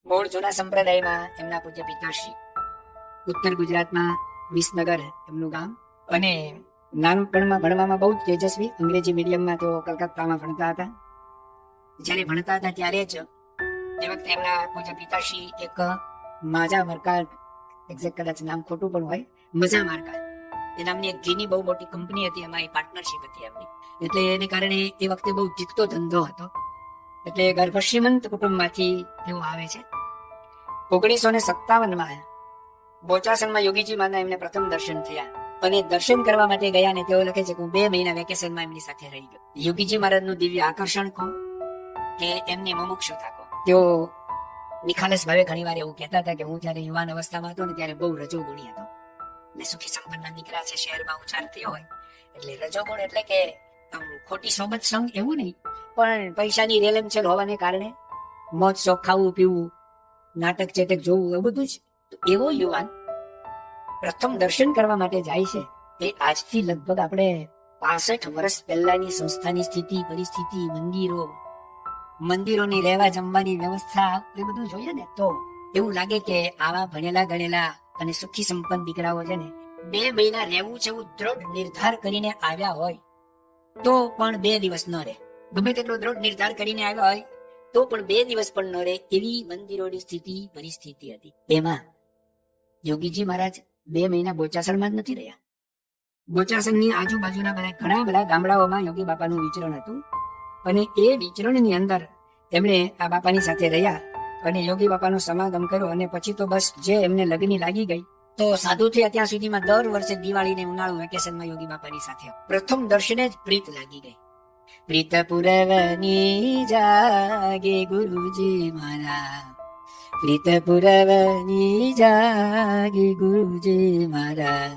મૂળ જૂના સંપ્રદાયમાં એમના પૂજ્ય પિતાશ્રી, ઉત્તર ગુજરાતમાં વિસનગર એમનું ગામ, અને નાનપણમાં ભણવામાં બહુ જ તેજસ્વી. અંગ્રેજી મીડિયમમાં તેઓ કલકત્તામાં ભણતા હતા. જ્યારે ભણતા હતા ત્યારે જ એ વખતે એમના પૂજ્ય પિતાશ્રી એક માજા મરકાટ, એક્ઝેક્ટ કદાચ નામ ખોટું પણ હોય, મજા માર્કા એ નામની એક ઘીની બહુ મોટી કંપની હતી, એમાં પાર્ટનરશિપ હતી એમની. એટલે એને કારણે એ વખતે બહુ જીતતો ધંધો હતો. એટલે ગર્ભ શ્રીમંત કુટુંબમાંથી તેઓ આવે છે. 1957માં બોચાસણમાં યોગીજી માના એમને પ્રથમ દર્શન થયા, અને દર્શન કરવા માટે ગયા ને તેઓ લખે છે કે હું 2 મહિના વેકેશનમાં એમની સાથે રહી ગયો. યોગીજી મહારાજનું દિવ્ય આકર્ષણ કહો કે એમની મુમુક્ષુતા કહો. તેઓ નિખાલસ ભાવે ઘણી વાર એવું કહેતા હતા કે હું જ્યારે યુવાન અવસ્થામાં હતો ને ત્યારે બહુ રજોગુણી હતો, ને સુખી સંપન્નના દીકરા છે, શહેરમાં ઉછાર થયો હોય એટલે રજોગુણ એટલે કે ખોટી સોબત સંગ એવું નહીં, પણ પૈસાની રેલમછેલ હોવાને કારણે મોજ શોખ, ખાવું પીવું, નાટક ચેટક જોવું, એવું બધું જ. તો એવો યુવાન પ્રથમ દર્શન કરવા માટે જાય છે. એ આજથી લગભગ આપણે 65 વર્ષ પહેલાની સંસ્થાની સ્થિતિ, પરિસ્થિતિ, મંદિરોની રહેવા જમવાની વ્યવસ્થા, એ બધું જોઈએ ને તો એવું લાગે કે આવા ભણેલા ગણેલા અને સુખી સંપન્ન દીકરાઓ છે ને 2 મહિના રહેવું છે એવું દ્રઢ નિર્ધાર કરીને આવ્યા હોય તો પણ 2 દિવસ ન રહે. ગમે તેટલો દ્રઢ નિર્ધાર કરીને આવ્યા હોય તો પણ 2 દિવસ પણ ન રહે એવી મંદિરોની સ્થિતિ, પરિસ્થિતિ હતી. એમાં યોગીજી મહારાજ 2 મહિના બોચાસણમાં જ નથી રહ્યા. બોચાસણની આજુબાજુના ઘણા બધા ગામડાઓમાં યોગી બાપાનું વિચરણ હતું, અને એ વિચરણની અંદર એમણે આ બાપાની સાથે રહ્યા અને યોગી બાપાનો સમાગમ કર્યો. અને પછી તો બસ જે એમને લગની લાગી ગઈ, તો સાધુ થયા ત્યાં સુધીમાં દર વર્ષે દિવાળીને ઉનાળુ વેકેશનમાં યોગી બાપાની સાથે પ્રથમ દર્શને જ પ્રીત લાગી ગઈ. પ્રીત પુરવની જાગે ગુરુજી મારા, પ્રીત પુરવની જાગે ગુરુજી મારા,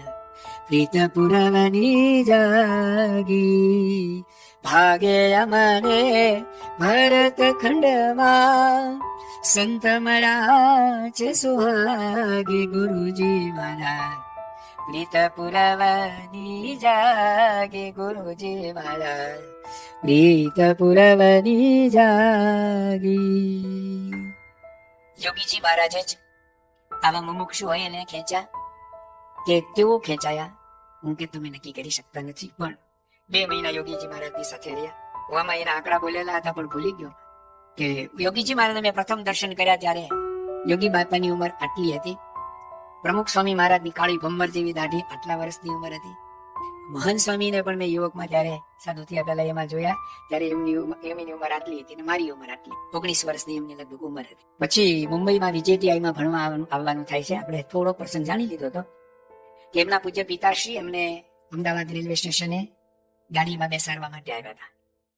પ્રીત પુરવની જાગી ભાગે અમને ભરત ખંડમાં, સંત મળ્યા છે સુહાગે ગુરુજી મારા, પ્રીત પુરવની જાગે ગુરુજી મારા, પ્રીત પુરવની જાગી. યોગીજી મહારાજે જ આવા મુમુક્ષુ હોય એને ખેંચ્યા કે તેઓ ખેંચાયા, હું કે તમે નક્કી કરી શકતા નથી. પણ 2 મહિના યોગીજી મહારાજની સાથે રહ્યા. આમાં એના આંકડા બોલેલા હતા પણ ભૂલી ગયો કે યોગીજી મહારાજને મેં પ્રથમ દર્શન કર્યા ત્યારે યોગી બાપાની ઉંમર આટલી હતી. પ્રમુખ સ્વામી મહારાજની કાળી ભમ્મર જેવી દાઢી, આટલા વર્ષની ઉંમર હતી. મહંત સ્વામીને પણ મેં યુવકમાં ત્યારે સાધુ થયા પહેલા એમાં જોયા ત્યારે એમની ઉંમર આટલી હતી, મારી ઉંમર આટલી 19 વર્ષની એમની લગભગ ઉંમર હતી. પછી મુંબઈમાં VJTIમાં ભણવા આવવાનું થાય છે. આપણે થોડો પ્રસંગ જાણી લીધો હતો કે એમના પૂજ્ય પિતાશ્રી એમને અમદાવાદ રેલવે સ્ટેશને ગાડીમાં બેસાડવા માટે આવ્યા હતા,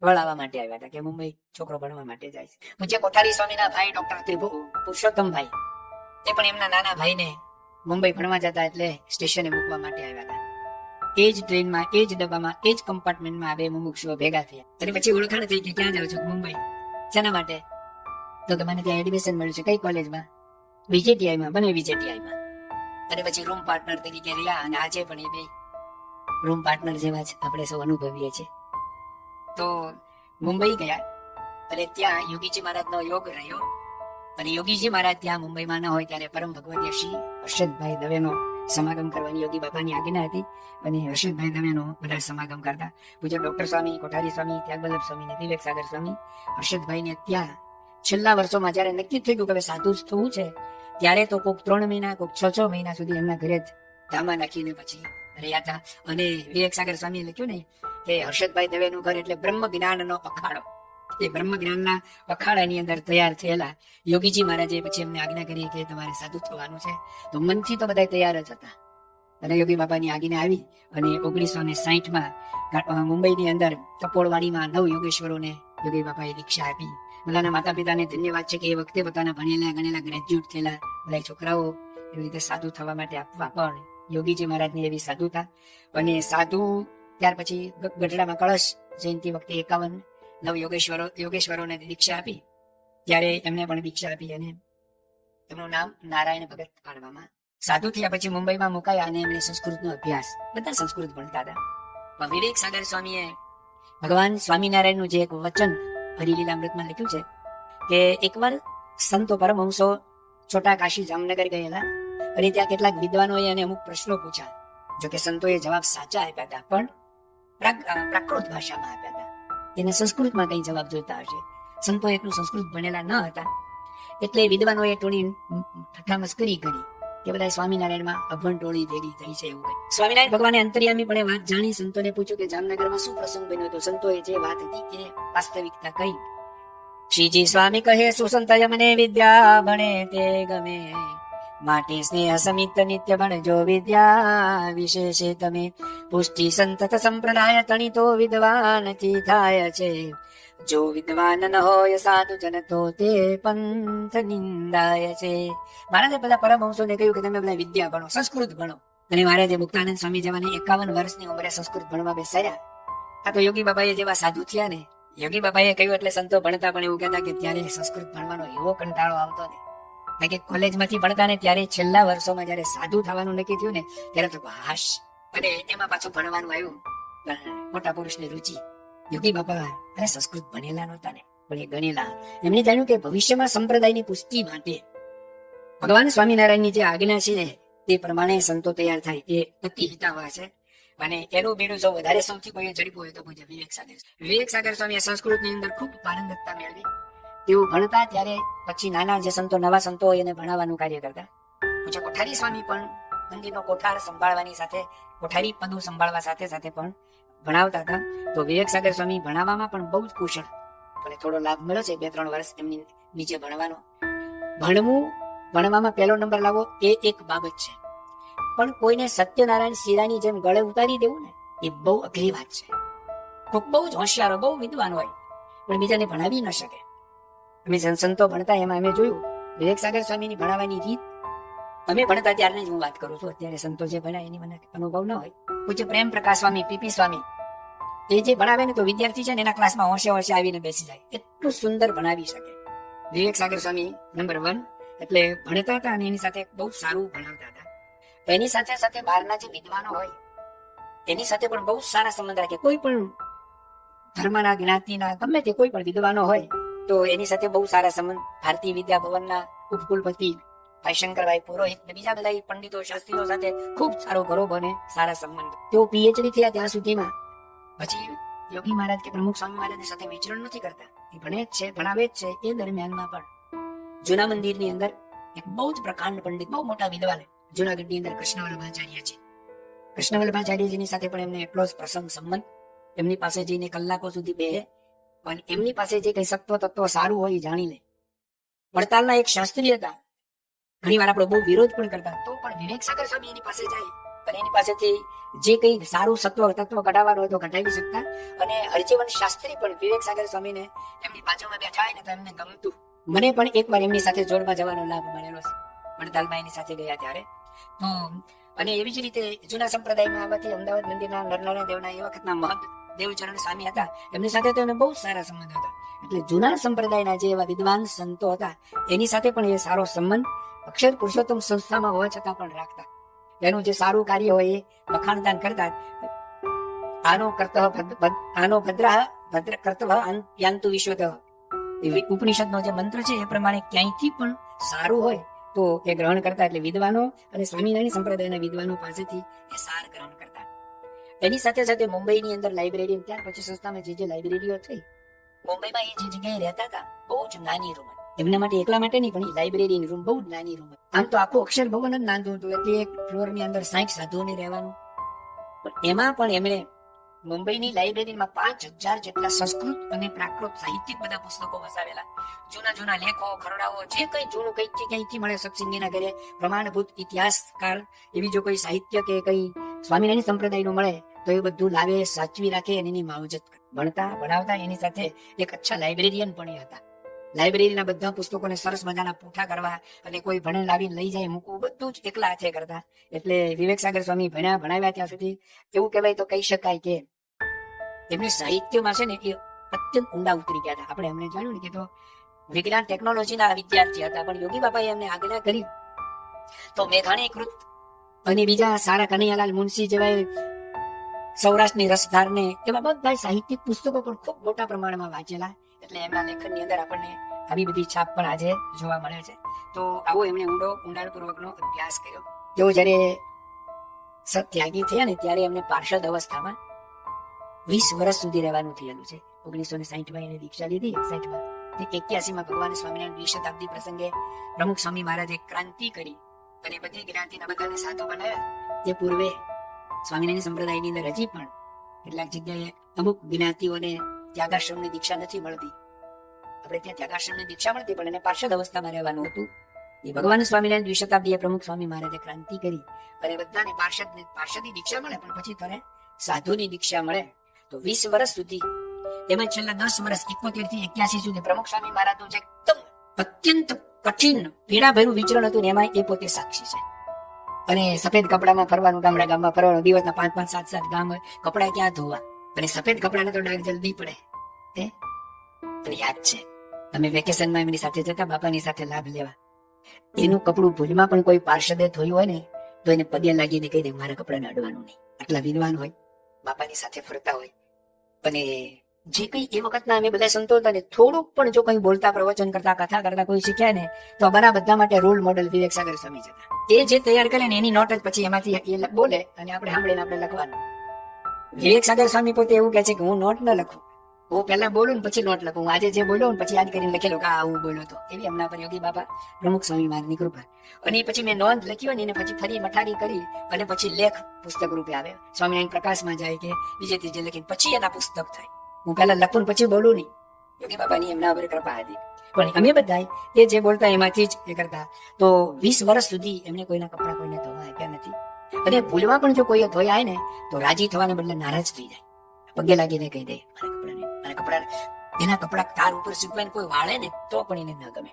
વળાવવા માટે આવ્યા હતા કે મુંબઈ છોકરો ભણવા માટે જાય છે. પૂજ્ય કોઠારી સ્વામીના ભાઈ ડોક્ટર પુરુષોત્તમભાઈ એ પણ એમના નાના ભાઈને મુંબઈ ભણવા જતા એટલે સ્ટેશને મૂકવા માટે આવ્યા હતા. એ જ ટ્રેનમાં, એ જ ડબ્બામાં, એ જ કમ્પાર્ટમેન્ટમાં 2 મુમુક્ષુઓ ભેગા થયા. અને પછી ઓળખાણ થઈ કે ક્યાં જાવ છો? મુંબઈ. શેના માટે? તો કે મને ત્યાં એડમિશન મળ્યું છે. કઈ કોલેજમાં? VJTIમાં. બને VJTIમાં. અને પછી રૂમ પાર્ટનર તરીકે રહ્યા, અને આજે પણ એ 2 રૂમ પાર્ટનર જેવા જ આપણે સૌ અનુભવીએ છીએ. તો મુંબઈ ગયા અને ત્યાં યોગીજી મહારાજનો યોગ રહ્યો. અને યોગીજી મહારાજ ત્યાં મુંબઈમાં ન હોય ત્યારે પરમ ભગવદીય શ્રી હર્ષદભાઈ દવેનો સમાગમ કરવાની યોગી બાપાની આજ્ઞા હતી, અને હર્ષદભાઈ દવેનો બધા સમાગમ કરતા. પૂજ્ય ડોક્ટર સ્વામી, કોઠારી સ્વામી, ત્યાગવલ્લભ સ્વામી ને વિવેક સાગર સ્વામી હર્ષદભાઈને ત્યાં છેલ્લા વર્ષોમાં જયારે નક્કી થઈ ગયું કે હવે સાધુ જ થવું છે, ત્યારે તો કોઈક 3 મહિના, કોઈક 6 મહિના સુધી એમના ઘરે જ ધામા નાખીને પછી રહ્યા હતા. અને વિવેક સાગર સ્વામીએ લખ્યું ને કે હર્ષદભાઈ દવેનું ઘર એટલે બ્રહ્મ જ્ઞાનનો અખાડો. એ બ્રહ્મ જ્ઞાનના અખાડાની અંદર તૈયાર થયેલા યોગીજી મહારાજે પછી એમને આજ્ઞા કરી કે તમારે સાધુ થવાનું છે. તો મનથી તો બધા તૈયાર જ હતા. અને યોગી બાપાની આજ્ઞા આવી અને 1960માં મુંબઈની અંદર કપોળવાડીમાં 9 યોગેશ્વરોને યોગી બાપાએ દીક્ષા આપી. બધાના માતા પિતાને ધન્યવાદ છે કે એ વખતે પોતાના ભણેલા ગણેલા ગ્રેજ્યુએટ થયેલા બધા છોકરાઓ એવી રીતે સાધુ થવા માટે આપવા પણ યોગીજી મહારાજની એવી સાધુતા. અને સાધુ ત્યાર પછી ગઢડામાં કળશ જયંતિ વખતે 51 યોગેશ્વરોને દીક્ષા આપી, ત્યારે એમને પણ દીક્ષા આપી અને એમનું નામ નારાયણ ભગત પાડવામાં. સાધુ થયા પછી મુંબઈમાં મુકાયા અને એમણે સંસ્કૃતનો અભ્યાસ, બધા સંસ્કૃત ભણતા હતા. પણ વિવેક સાગર સ્વામીએ ભગવાન સ્વામિનારાયણનું જે એક વચન હરિલીલામૃતમાં લખ્યું છે કે એકવાર સંતો પરમહંસો છોટા કાશી જામનગર ગયેલા અને ત્યાં કેટલાક વિદ્વાનોએ એને અમુક પ્રશ્નો પૂછ્યા. જોકે સંતોએ જવાબ સાચા આપ્યા હતા, પણ પ્રાકૃત ભાષામાં આપ્યા હતા. એને સંસ્કૃતમાં કઈ જવાબ જોઈતા હશે. સંતો એટલું સંસ્કૃત ભણેલા ન હતા, એટલે વિદ્વાનોએ થોડી ઠઠ્ઠા મસ્કરી કરી કે બધા સ્વામિનારાયણમાં અભણ ટોળી ભેગી થઈ છે એવું કહી. સ્વામિનારાયણ ભગવાને અંતર્યામી પણ વાત જાણી સંતોને પૂછ્યું કે જામનગરમાં શું પ્રસંગ બન્યો હતો. સંતોએ જે વાત હતી એ વાસ્તવિકતા કહી. શ્રીજી સ્વામી કહે, સુસંતય મને વિદ્યા ભણે તે ગમે, માટે સ્નેહ સમિત નિત્ય ભણજો વિદ્યા વિશેષે તમે. પુષ્ટિ સંતત સંપ્રદાય તણીતો વિદ્વાનથી થાય છે, જો વિદ્વાન ન હોય સાધુ જન તો તે પંથ નિંદાય છે. મહારાજે બધા પરમહંસોને કહ્યું કે તમે બધા વિદ્યા ભણો, સંસ્કૃત ભણો. અને મહારાજે મુક્તાનંદ સ્વામી જવાને 51 વર્ષની ઉંમરે સંસ્કૃત ભણવા બેસાડ્યા. આ તો યોગી બાબાએ જેવા સાધુ થયા ને, યોગી બાબાએ કહ્યું એટલે સંતો ભણતા પણ એવું કહેતા કે ત્યારે સંસ્કૃત ભણવાનો એવો કંટાળો આવતો ને કે કોલેજમાંથી ભણતા ને ત્યારે છેલ્લા વર્ષોમાં જયારે સાધુ થવાનું નક્કી થયું ને ત્યારે તો હાશ. અને એમાં પાછું ભણવાનું આવ્યું મોટા પુરુષની રુચિ. યોગી બાબા અરે સંસ્કૃત ભણેલા નહોતા ને, પણ એ ગણેલા. એમને જાણ્યું કે ભવિષ્યમાં સંપ્રદાયની પુષ્ટિ માટે ભગવાન સ્વામિનારાયણની જે આજ્ઞા છે તે પ્રમાણે સંતો તૈયાર થાય એ અતિ હિતાવહ છે. અને એનું બીડું જો વધારે સૌથી કોઈ ઝડપું હોય તો પૂજ્ય વિવેક સાગર. વિવેક સાગર સ્વામીએ સંસ્કૃતની અંદર ખૂબ પારંગતતા મેળવી. તેઓ ભણતા ત્યારે પછી નાના જે સંતો, નવા સંતો હોય એને ભણાવવાનું કાર્ય કરતા. પૂજ્ય કોઠારી સ્વામી પણ મંદિરનો કોઠાર સંભાળવાની સાથે, કોઠારી પદું સંભાળવા સાથે સાથે પણ ભણાવતા હતા. તો વિવેક સાગર સ્વામી ભણાવવામાં પણ બહુ જ કુશળ. ભલે થોડો લાભ મળ્યો છે 2-3 વર્ષ એમની નીચે ભણવાનો. ભણવામાં પહેલો નંબર લાવો એ એક બાબત છે, પણ કોઈને સત્યનારાયણ શીરાની જેમ ગળે ઉતારી દેવું ને એ બહુ અઘરી વાત છે. કોઈક બહુ જ હોશિયાર, બહુ વિદ્વાન હોય પણ બીજાને ભણાવી ન શકે. અમે સંતો ભણતા એમાં અમે જોયું વિવેક સાગર સ્વામીની ભણાવવાની રીત. અમે ભણતા ત્યારની જ હું વાત કરું છું, અત્યારે સંતો જે ભણ્યા એની મને અનુભવ ન હોય. પૂજ્ય પ્રેમ પ્રકાશ સ્વામી, પીપી સ્વામી, એ જે ભણાવે ને તો વિદ્યાર્થી છે ને એના ક્લાસમાં હોશે આવીને બેસી જાય, એટલું સુંદર ભણાવી શકે. વિવેક સાગર સ્વામી નંબર 1 એટલે ભણતા હતા અને એની સાથે બહુ સારું ભણાવતા હતા. એની સાથે સાથે બહારના જે વિદ્વાનો હોય એની સાથે પણ બહુ સારા સંબંધ રાખે. કોઈ પણ ધર્મના, જ્ઞાતિના, ગમે તે કોઈ પણ વિદ્વાનો હોય તો એની સાથે બહુ સારા સંબંધ. ભારતીય વિદ્યા ભવનના ઉપકુલપતિ ભાઈ શંકરભાઈ પુરોહિત ને બીજા બધા પંડિતો, શાસ્ત્રીઓ સાથે ખૂબ સારો ગૌરવ અને સારા સંબંધ. તેઓ પીએચડી થયા ત્યાં સુધીમાં પછી યોગી મહારાજ કે પ્રમુખ સ્વામી મહારાજ સાથે વિચરણ નથી કરતા. એ ભણે જ છે, ભણાવે જ છે. એ દરમિયાનમાં પણ જૂના મંદિરની અંદર એક બહુ જ પ્રકાંડ પંડિત, બહુ મોટા વિદ્વાન જુનાગઢની અંદર કૃષ્ણવલ્લભાચાર્ય છે. કૃષ્ણવલ્લભાચાર્યજીની સાથે પણ એમને એટલો જ પ્રસંગ સંબંધ. એમની પાસે જઈને કલાકો સુધી બેહે, પણ એમની પાસે જે કઈ સત્વ તત્વ સારું હોય એ જાણી લે. વડતાલના એક શાસ્ત્રી હતા, ઘણી વાર આપણો બહુ વિરોધ પણ કરતા, તો પણ વિવેક સાગર સ્વામી એની પાસે જાય અને એની પાસેથી જે કઈ સારું સત્વ તત્વ કઢાવવાનું હોય તો કઢાવી શકતા. અને હરજીવન શાસ્ત્રી પણ વિવેક સાગર સ્વામીને એમની બાજુમાં બેઠા હોય ને તો એમને ગમતું. મને પણ એકવાર એમની સાથે જોડમાં જવાનો લાભ મળેલો છે, વડતાલમાં એની સાથે ગયા ત્યારે. તો અને એવી જ રીતે જૂના સંપ્રદાયમાં આવવાથી અમદાવાદ મંદિરના નરનારાયણ દેવના એ વખતના મહંત દેવચરણ સ્વામી હતા, એમની સાથે તો એને બહુ સારા સંબંધ હતા. એટલે જૂના સંપ્રદાયના જે એવા વિદ્વાન સંતો હતા એની સાથે પણ એ સારો સંબંધ અક્ષર પુરુષોત્તમ સંસ્થામાં હોવા છતાં પણ રાખતા. એનું જે સારું કાર્ય હોય એ વખાણદાન કરતા. આનો ભદ્ર કર્તવ્ય યાંતુ વિશ્વતઃ, ઉપનિષદનો જે મંત્ર છે એ પ્રમાણે ક્યાંયથી પણ સારું હોય તો એ ગ્રહણ કરતા. એટલે વિદ્વાનો અને સ્વામિનારાયણ સંપ્રદાયના વિદ્વાનો પાસેથી એ સાર ગ્રહણ કરતા. એની સાથે સાથે મુંબઈની અંદર લાઇબ્રેરી, ત્યાર પછી સંસ્થામાં જે લાઇબ્રેરીઓ થઈ મુંબઈમાં, એ જે જગ્યાએ રહેતા હતા બહુ જ નાની રૂમ, એમના માટે એકલા માટે નહીં પણ લાઇબ્રેરીની રૂમ બહુ જ નાની રૂમ. આમ તો આખું અક્ષર ભવન જ નાનું હતું, એટલે એક ફ્લોરની અંદર 60 સાધુઓને રહેવાનું. પણ એમાં પણ એમણે મુંબઈની લાઇબ્રેરીમાં 5000 જેટલા સંસ્કૃત અને પ્રાકૃત સાહિત્યિક બધા પુસ્તકો વસાવેલા. જૂના લેખો, ખરડાઓ, જે કઈ જૂનું કઈથી મળે, સત્સંગીના ઘરે પ્રમાણભૂત ઇતિહાસકાર એવી જો કોઈ સાહિત્ય કે કઈ સ્વામિનારાયણ સંપ્રદાયનું મળે તો એ બધું લાવે, સાચવી રાખે અને એની માવજત ભણતા ભણાવતા. એની સાથે એક અચ્છા લાઇબ્રેરિયન પણ એ હતા. લાઇબ્રેરીના બધા પુસ્તકોને સરસ મજાના પૂઠા કરવા અને કોઈ ભણે લાવીને લઈ જાય મૂકવું બધું જ એકલા હાથે કરતા. એટલે વિવેક સાગર સ્વામી ભણાવ્યા ત્યાં સુધી એવું કહેવાય તો કહી શકાય કે એમને સાહિત્યમાં છે ને એ અત્યંત ઊંડા ઉતરી ગયા હતા. આપણે એમને જાણ્યું ને કે તો વિજ્ઞાન ટેકનોલોજીના વિદ્યાર્થી હતા, પણ યોગી બાપાએ એમને આજ્ઞા કરી તો મેઘાણી કૃત અને બીજા સારા કનૈયાલાલ મુનશી જેવા સૌરાષ્ટ્રની રસધારને એવા બધા સાહિત્યિક પુસ્તકો પણ ખૂબ મોટા પ્રમાણમાં વાંચેલા. એટલે એમના લેખનની અંદર આપણને આવી બધી છાપ પણ આજે જોવા મળે છે. તો આવો એમણે ઊંડાણપૂર્વકનો અભ્યાસ કર્યો. તેઓ જ્યારે સત્યાગી થયા ને ત્યારે એમને પાર્ષદ અવસ્થામાં 20 વર્ષ સુધી રહેવાનું થયેલું છે. 1960 એને દીક્ષા લીધી. 61 તે 81 ભગવાન સ્વામિનારાયણ દ્વિશતાબ્દી પ્રસંગે પ્રમુખ સ્વામી મહારાજે ક્રાંતિ કરી અને બધી જ્ઞાતિના બધાને સાધુ બનાવ્યા. તે પૂર્વે સ્વામિનારાયણ સંપ્રદાયની અંદર હજી પણ કેટલાક જગ્યાએ અમુક જ્ઞાતિઓને ત્યાગાશ્રમની દીક્ષા નથી મળતી. આપણે ત્યાં ત્યાગાશ્રમની દીક્ષા મળતી પણ એને પાર્ષદ અવસ્થામાં રહેવાનું હતું. એ ભગવાન સ્વામિનારાયણ દ્વિશતાબ્દીએ પ્રમુખ સ્વામી મહારાજે ક્રાંતિ કરી અને બધાને પાર્ષદની દીક્ષા મળે પણ પછી થોડે સાધુની દીક્ષા મળે. તો 20 વર્ષ સુધી એમાં છેલ્લા 10 વર્ષ 71 થી 81 સુધી પ્રમુખ સ્વામી મહારાજનું જે એકદમ અત્યંત કઠિન પીડાભર્યું વિચરણ હતું ને એમાં એ પોતે સાક્ષી છે. અને સફેદ કપડામાં ફરવાનું, ગામમાં ફરવાનું, દિવસના 5 7 ગામ કપડા ક્યાં ધોવા, અને સફેદ કપડાને તો ડાઘ જલ્દી પડે. અને યાદ છે અમે વેકેશનમાં એમની સાથે જતા બાપાની સાથે લાભ લેવા. એનું કપડું ભૂલમાં પણ કોઈ પાર્ષદે ધોયું હોય ને તો એને પગે લાગીને કહી દે મારા કપડાને અડવાનું નહીં. આટલા વિદ્વાન હોય, બાપાની સાથે ફરતા હોય. અને જે કઈ એ વખતના અમે બધા સંતો હતા ને થોડુંક પણ જો કઈ બોલતા, પ્રવચન કરતા, કથા કરતા કોઈ શીખ્યા ને તો અમારા બધા માટે રોલ મોડલ વિવેક સાગર સ્વામી હતા. એ જે તૈયાર કરે ને એની નોટ જ પછી એમાંથી એ બોલે અને આપણે સાંભળીને આપણે લખવાનું. વિવેક સાગર સ્વામી પોતે એવું કહે છે કે હું નોટ ન લખું, હું પહેલા બોલું ને પછી નોટ લખું. આજે જે બોલ્યો ને પછી યાદ કરીને લખેલો કે આ હું બોલ્યો હતો. એવી એમના પર યોગી બાપા પ્રમુખ સ્વામી મહારાજની કૃપા. અને પછી મેં નોંધ લખી હોય ને એને પછી ફરી મઠારી કરી અને પછી લેખ પુસ્તક રૂપે આવે. સ્વામિનારાયણ પ્રકાશમાં જાય કે બીજે ત્રીજે લખીને પછી એના પુસ્તક થાય. હું પહેલા લખું પછી બોલું નહીં. યોગી બાપાની એમના પર કૃપા હતી. પણ અમે બધા એ જે બોલતા એમાંથી જ એ કરતા. તો 20 વર્ષ સુધી એમને કોઈના કપડા કોઈને ધોવા આપ્યા નથી. અને ભૂલમાં પણ જો કોઈ ધોયા ને તો રાજી થવાને બદલે નારાજ થઈ જાય. પગે લાગીને કહી દે મારા કપડા એના કપડા તાર ઉપર સુકવાઈને કોઈ વાળે ને તો પણ એને ન ગમે.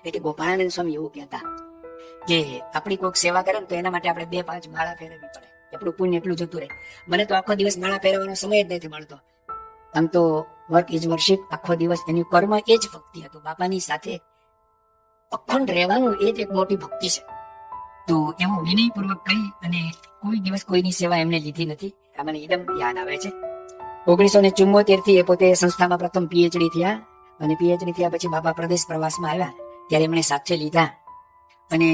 એટલે ગોપાળાનંદ સ્વામી એવું કહેતા કે આપણી કોઈક સેવા કરે ને તો એના માટે આપણે 2-5 માળા ફેરવવી પડે. આપણું પુણ્ય એટલું જતું રહે. મને તો આખો દિવસ માળા ફેરવવાનો સમય જ નથી મળતો. આમ તો વર્ક ઇઝ વર્શિપ, આખો દિવસ એની કર્મ એ જ ભક્તિ હતું. બાપાની સાથે અખંડ રહેવાનું એ જ એક મોટી ભક્તિ છે. તો એવું વિનયપૂર્વક કહી અને કોઈ દિવસ કોઈની સેવા એમને લીધી નથી. આ મને એકદમ યાદ આવે છે. 1974 થી એ પોતે સંસ્થામાં પ્રથમ પીએચડી થયા અને પીએચડી થયા પછી બાપા પ્રદેશ પ્રવાસમાં આવ્યા ત્યારે એમણે સાથે લીધા. અને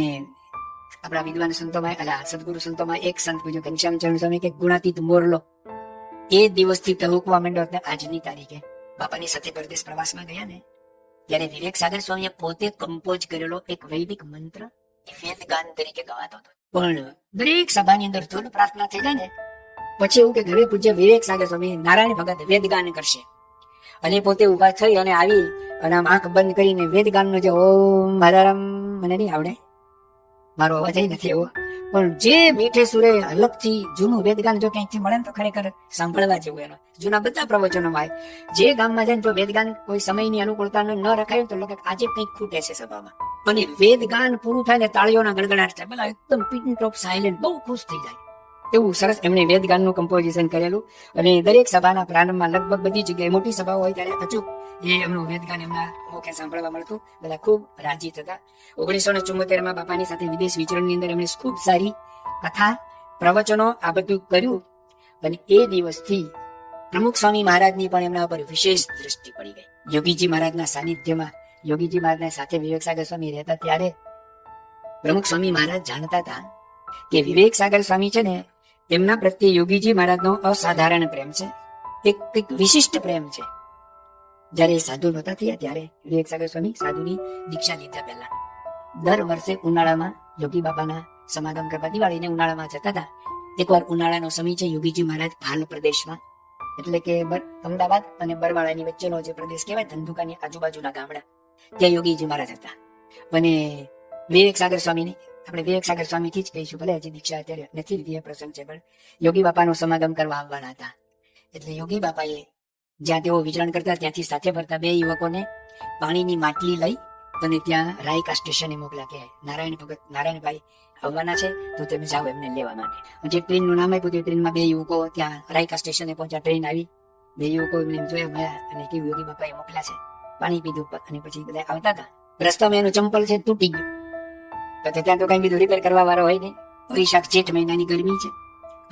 આપણા વિદ્વાન સંતોમાં સદગુરુ સંતોમાં એક સંત પૂજ્ય ઘનશ્યામચરણ સ્વામી કે ગુણાતીત મોરલો એ દિવસથી ટહુકવા માંડ્યો હતા. આજની તારીખે બાપાની સાથે પરદેશ પ્રવાસમાં ગયા ને ત્યારે વિવેક સાગર સ્વામીએ પોતે કમ્પોઝ કરેલો એક વૈદિક મંત્ર એ વેદ ગાન તરીકે ગવાતો હતો. પણ દરેક સભાની અંદર ધૂન પ્રાર્થના થઈ જાય ને પછી એવું કે હવે પૂજ્ય વિવેક સાગર સ્વામી નારાયણ ભગત વેદ ગાન કરશે. અને પોતે ઉભા થઈ અને આવી અને આમ આંખ બંધ કરીને વેદ ગાનનો જે ઓમ મારારામ, મને નહીં આવડે, મારો અવાજ નથી એવો, પણ જે મીઠે સુરે અલગથી જૂનું વેદગાન જો ક્યાંકથી મળે ને તો ખરેખર સાંભળવા જેવું. એનો જૂના બધા પ્રવચનોમાં જે ગામમાં જાય જો વેદગાન કોઈ સમયની અનુકૂળતા ન રખાય તો લોકો આજે કંઈક ખૂટે છે સભામાં. અને વેદગાન પૂરું થાય ને તાળીઓના ગડગડાટ થાય, બધા એકદમ પિન ટોપ સાયલેન્ટ, બહુ ખુશ થઈ જાય. એવું સરસ એમણે વેદગાનનું કમ્પોઝિશન કરેલું. અને દરેક સભાના પ્રારંભમાં લગભગ બધી જગ્યાએ મોટી સભા હોય ત્યારે અચૂક એ એમનું વેદગાન એમના મુખે સાંભળવા મળતું. બધા ખૂબ રાજી થતા. 1974 બાપાની સાથે વિદેશ વિચરણની અંદર એમણે ખૂબ સારી કથા, પ્રવચનો આ બધું કર્યું. અને એ દિવસથી પ્રમુખ સ્વામી મહારાજની પણ એમના ઉપર વિશેષ દ્રષ્ટિ પડી ગઈ. યોગીજી મહારાજના સાનિધ્યમાં, યોગીજી મહારાજના સાથે વિવેક સાગર સ્વામી રહેતા ત્યારે પ્રમુખ સ્વામી મહારાજ જાણતા હતા કે વિવેક સાગર સ્વામી છે ને એમના પ્રત્યે યોગીજી મહારાજનો અસાધારણ પ્રેમ છે, એક વિશિષ્ટ પ્રેમ છે. જયારે સાધુ નહોતા થયા ત્યારે વિવેક સાગર સ્વામી સાધુની દીક્ષા લીધા પહેલા દર વર્ષે ઉનાળામાં યોગી બાપાના સમાગમ કરવા દિવાળીને ઉનાળામાં જતા હતા. એકવાર ઉનાળાનો સમય છે, યોગીજી મહારાજ ભાલ પ્રદેશમાં, એટલે કે અમદાવાદ અને બરવાળાની વચ્ચેનો જે પ્રદેશ કહેવાય, ધંધુકાની આજુબાજુના ગામડા, ત્યાં યોગીજી મહારાજ હતા. અને વિવેક સાગર સ્વામીની આપણે વિવેક સાગર સ્વામીથી જ કહીશું, ભલે હજી દીક્ષા અત્યારે નથી લીધી, એ પ્રસંગ છે, પણ યોગી બાપાનો સમાગમ કરવા આવવાના હતા. એટલે યોગી બાપાએ જ્યાં તેઓ વિચરણ કરતા ત્યાંથી સાથે ફરતા 2 યુવકોને પાણીની માટલી લઈ અને ત્યાં રાયકા સ્ટેશને મોકલ્યા કે નારાયણભાઈ આવવાના છે તો તમે જાઓ એમને લેવા માટે. જે ટ્રેનનું નામ આપ્યું તે ટ્રેનમાં 2 યુવકો ત્યાં રાયકા સ્ટેશને પહોંચ્યા. ટ્રેન આવી, 2 યુવકો એમને જોયા મળ્યા અને કેવું યોગી બાપાએ મોકલ્યા છે. પાણી પીધું અને પછી બધા આવતા હતા. રસ્તામાં એનું ચંપલ છે તૂટી ગયું. તો ત્યાં તો કઈ બીજું રિપેર કરવા વાળો હોય નહીં. વૈશાખ જેઠ મહિનાની ગરમી છે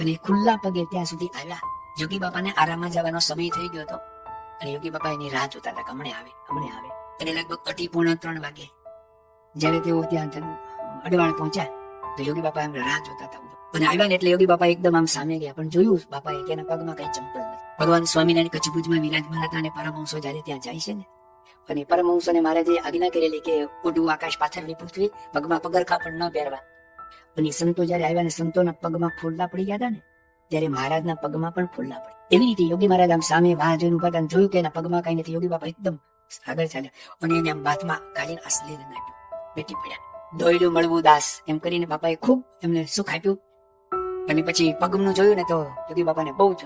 અને ખુલ્લા પગે ત્યાં સુધી આવ્યા. યોગી બાપાને આરામમાં જવાનો સમય થઈ ગયો હતો અને યોગી બાપા એની રાહ જોતા હતા, હમણે આવે. અને લગભગ 2:30-3 વાગે જયારે તેઓ ત્યાં અડવાણ પહોંચ્યા તો યોગી બાપા એમને રાહ જોતા હતા. અને આવ્યા ને એટલે યોગી બાપા એકદમ આમ સામે ગયા, પણ જોયું બાપાએ કે એના પગમાં કઈ ચંપલ નથી. ભગવાન સ્વામિનારાયણ કચ્છભુજમાં વિરાજમાન હતા અને પરમહંસો જયારે ત્યાં જાય છે ને, અને પરમહંસોને મહારાજે આજ્ઞા કરેલી કે ઓઢું આકાશ પાથરની પૃથ્વી, પગમાં પગરખા પણ ન પહેરવા. અને સંતો જયારે આવ્યા ને સંતોના પગમાં ફૂલડા પડી ગયા હતા ને, ત્યારે મહારાજના પગમાં પણ ફૂલડા પડી. એવી રીતે યોગી મહારાજ આમ સામે વાહ જોઈને ઉભા હતા અને જોયું કે એના પગમાં કઈ નથી. યોગી બાપા એકદમ આગળ ચાલ્યા અને એને આમ બાથમાં ગાળીને આસલીને નાખ્યું, બેઠી પડ્યા. દોયડું મળવું દાસ એમ કરીને બાપાએ ખૂબ એમને સુખ આપ્યું. અને પછી પગનું જોયું ને તો યોગી બાપાને બહુ જ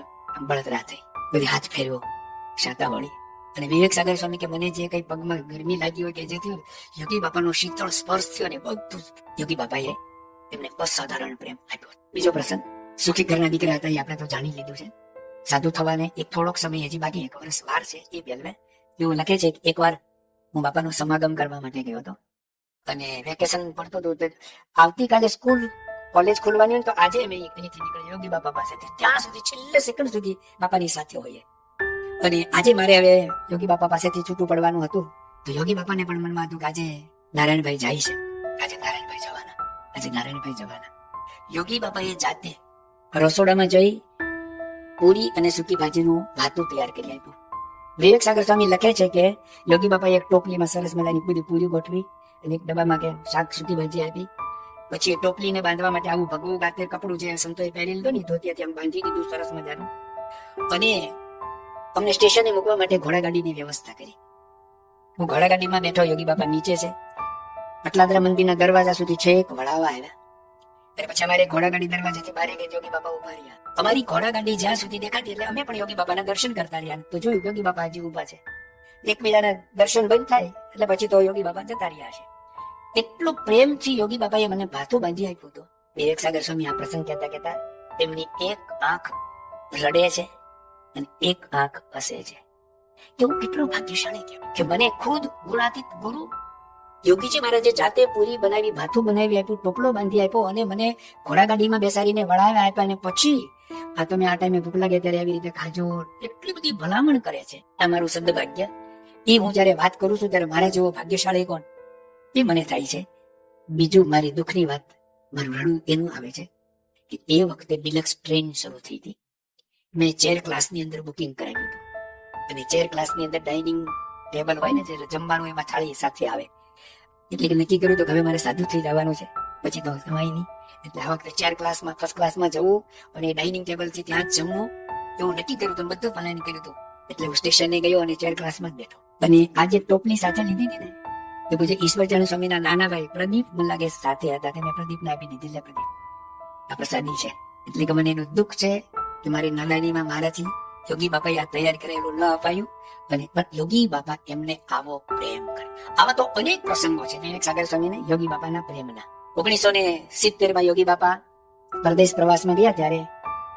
બળતરા થઈ, બધી હાથ ફેરવો, શાતા વળી. અને વિવેક સાગર સ્વામી કે મને જે કઈ પગમાં ગરમી લાગી હોય કે જે થયું, યોગી બાપાનો શીતળ સ્પર્શ થયો ને બધું યોગી બાપાએ એમને અસાધારણ પ્રેમ આપ્યો. બીજો પ્રસંગ, સુખી ઘરના દીકરા હતા એ આપણે તો જાણી લીધું છે. સાધુ થવાને એક થોડોક સમય હજી બાકી, 1 વર્ષ વાર છે. એ પહેલા એવું લખે છે કે એકવાર હું બાપાનો સમાગમ કરવા માટે ગયો હતો અને વેકેશન પડતું હતું. આવતીકાલે સ્કૂલ કોલેજ ખોલવાની હોય તો આજે મેં અહીંથી નીકળ્યો યોગી બાપા પાસેથી. ત્યાં સુધી છેલ્લે સેકન્ડ સુધી બાપાની સાથે હોઈએ. અને આજે મારે હવે યોગી બાપા પાસેથી છૂટું પડવાનું હતું. તો યોગી બાપાને પણ મનમાં હતું કે આજે નારાયણભાઈ જાય છે, આજે નારાયણભાઈ જવાના, આજે નારાયણભાઈ જવાના. યોગી બાપાએ જાતે રસોડામાં જઈ પૂરી અને સૂકી ભાજીનું ભાતું તૈયાર કરી આપ્યું. વિવેક સાગર સ્વામી લખે છે કે યોગી બાપાએ એક ટોપલીમાં સરસ મજાની બધી પૂરી ગોઠવી અને એક ડબ્બામાં કે શાક સૂકી ભાજી આપી. પછી એ ટોપલીને બાંધવા માટે આવું ભગવું ગાતે કપડું જે સંતોએ પહેરી લીધું ને ધોતિયાથી આમ બાંધી દીધું સરસ મજાનું. અને અમને સ્ટેશને મૂકવા માટે ઘોડાગાડીની વ્યવસ્થા કરી. હું ઘોડાગાડીમાં બેઠો, યોગી બાપા નીચે છે. પટલાદરા મંદિરના દરવાજા સુધી છેક વળાવવા આવ્યા. અને પછી અમારે ઘોડાગાડી દરવાજાથી બહાર ગઈ, યોગી બાપા ઉભા રહ્યા. અમારી ઘોડાગાડી જ્યાં સુધી દેખાતી એટલે અમે પણ યોગી બાપાના દર્શન કરતા રહ્યા. તો જોયું યોગી બાપા હજી ઉભા છે. એકબીજાના દર્શન બંધ થાય એટલે પછી તો યોગી બાપા જતા રહ્યા છે. એટલો પ્રેમથી યોગી બાપાએ મને ભાથું બાંધી આપ્યું હતું. વિવેક સાગર સ્વામી આ પ્રસંગ કહેતા તેમની એક આંખ રડે છે અને એક આંખ હસે છે. એવું કેટલું ભાગ્યશાળી કહેવાય કે મને ખુદ ગુણાતીત ગુરુ યોગીજી મહારાજે જાતે પૂરી બનાવી, ભાથું બનાવી આપ્યું, ટોપલો બાંધી આપ્યો અને મને ઘોડાગાડીમાં બેસાડીને વળાવ્યા આપ્યા. અને પછી આ તમે આ ટાઈમે ભૂખ લાગે ત્યારે આવી રીતે ખાજો, એટલી બધી ભલામણ કરે છે. આ મારું સદભાગ્ય. એ હું જયારે વાત કરું છું ત્યારે મારા જેવો ભાગ્યશાળી કોણ એ મને થાય છે. બીજું મારી દુઃખની વાત, મારું રડું એનું આવે છે કે એ વખતે ડિલક્સ ટ્રેન શરૂ થઈ હતી. મેં ચેર ક્લાસની અંદર બુકિંગ કરાવ્યું હતું અને ચેર ક્લાસની અંદર ડાઇનિંગ ટેબલ હોય ને, જે જમવાનું એમાં થાળી સાથે આવે. એટલે કે નક્કી કર્યું તો હવે મારે સાદું થઈ જવાનું છે, પછી તો સમાય નહીં. એટલે આ વખતે ચેર ક્લાસમાં ફર્સ્ટ ક્લાસમાં જવું અને ડાઇનિંગ ટેબલ છે ત્યાં જ જમવું એવું નક્કી કર્યું હતું, બધું પ્લાનિંગ કર્યું હતું. એટલે હું સ્ટેશને ગયો અને ચેર ક્લાસમાં જ બેઠો. અને આ જે ટોપલી સાથે લીધી હતી ને એ પછી ઈશ્વરચંદ્ર સ્વામીના નાના ભાઈ પ્રદીપ મને લાગે સાથે હતા. તેને પ્રદીપને આપી દીધી, લે પ્રદીપ આ પ્રસાદી છે. એટલે કે મને એનું દુઃખ છે કે મારી નાનાનીમાં મારાથી યોગી બાપાએ આ તૈયાર કરેલું ન અપાયું. અને પણ યોગી બાપા એમને આવો પ્રેમ કરે. આવા તો અનેક પ્રસંગો છે વિવેક સાગર સ્વામીને યોગી બાપાના પ્રેમના. 1970 યોગી બાપા પરદેશ પ્રવાસમાં ગયા ત્યારે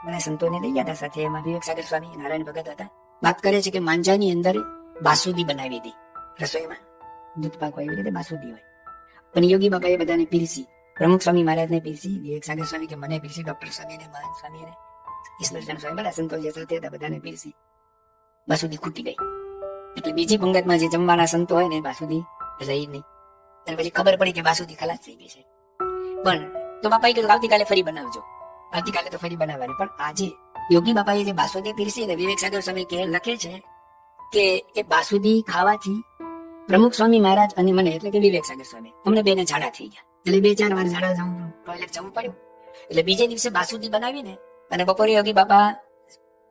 મને સંતોને લઈ ગયા હતા સાથે. એમાં વિવેક સાગર સ્વામી, નારાયણ ભગત હતા. વાત કરે છે કે માંજાની અંદર બાસુદી બનાવી હતી રસોઈમાં, દૂધ પાક હોય એવી રીતે બાસુદી હોય. અને યોગી બાપાએ બધાને પીરસી, પ્રમુખ સ્વામી મહારાજને પીરસી, વિવેક સાગર સ્વામી કે મને પીરસી, ડોક્ટર સ્વામીને, મહાન સ્વામીને, ઈશ્વરચંદ્ર સ્વામી, બધા સંતો જે સાથે હતા બધાને પીરસી. બાસુદી ખૂટી ગઈ. એટલે બીજી પંગતમાં જે જમવાના સંતો હોય ને બાસુદી રહી નહીં. અને પછી ખબર પડી કે બાસુદી ખલાસ થઈ ગઈ છે. પણ તો બાપાએ કીધું આવતીકાલે ફરી બનાવજો. આવતીકાલે તો ફરી બનાવવાની. પણ આજે યોગી બાપાએ જે બાસુદી પીરસી ને વિવેક સાગર સ્વામી કે લખે છે કે એ બાસુદી ખાવાથી પ્રમુખ સ્વામી મહારાજ અને મને, એટલે કે વિવેક સાગર સ્વામી, અમને બેને ઝાડા થઈ ગયા. એટલે 2-4 વાર ઝાડા જવું, ટોયલેટ જવું પડ્યું. એટલે બીજે દિવસે બાસુદી બનાવીને અને બપોરે યોગી બાપા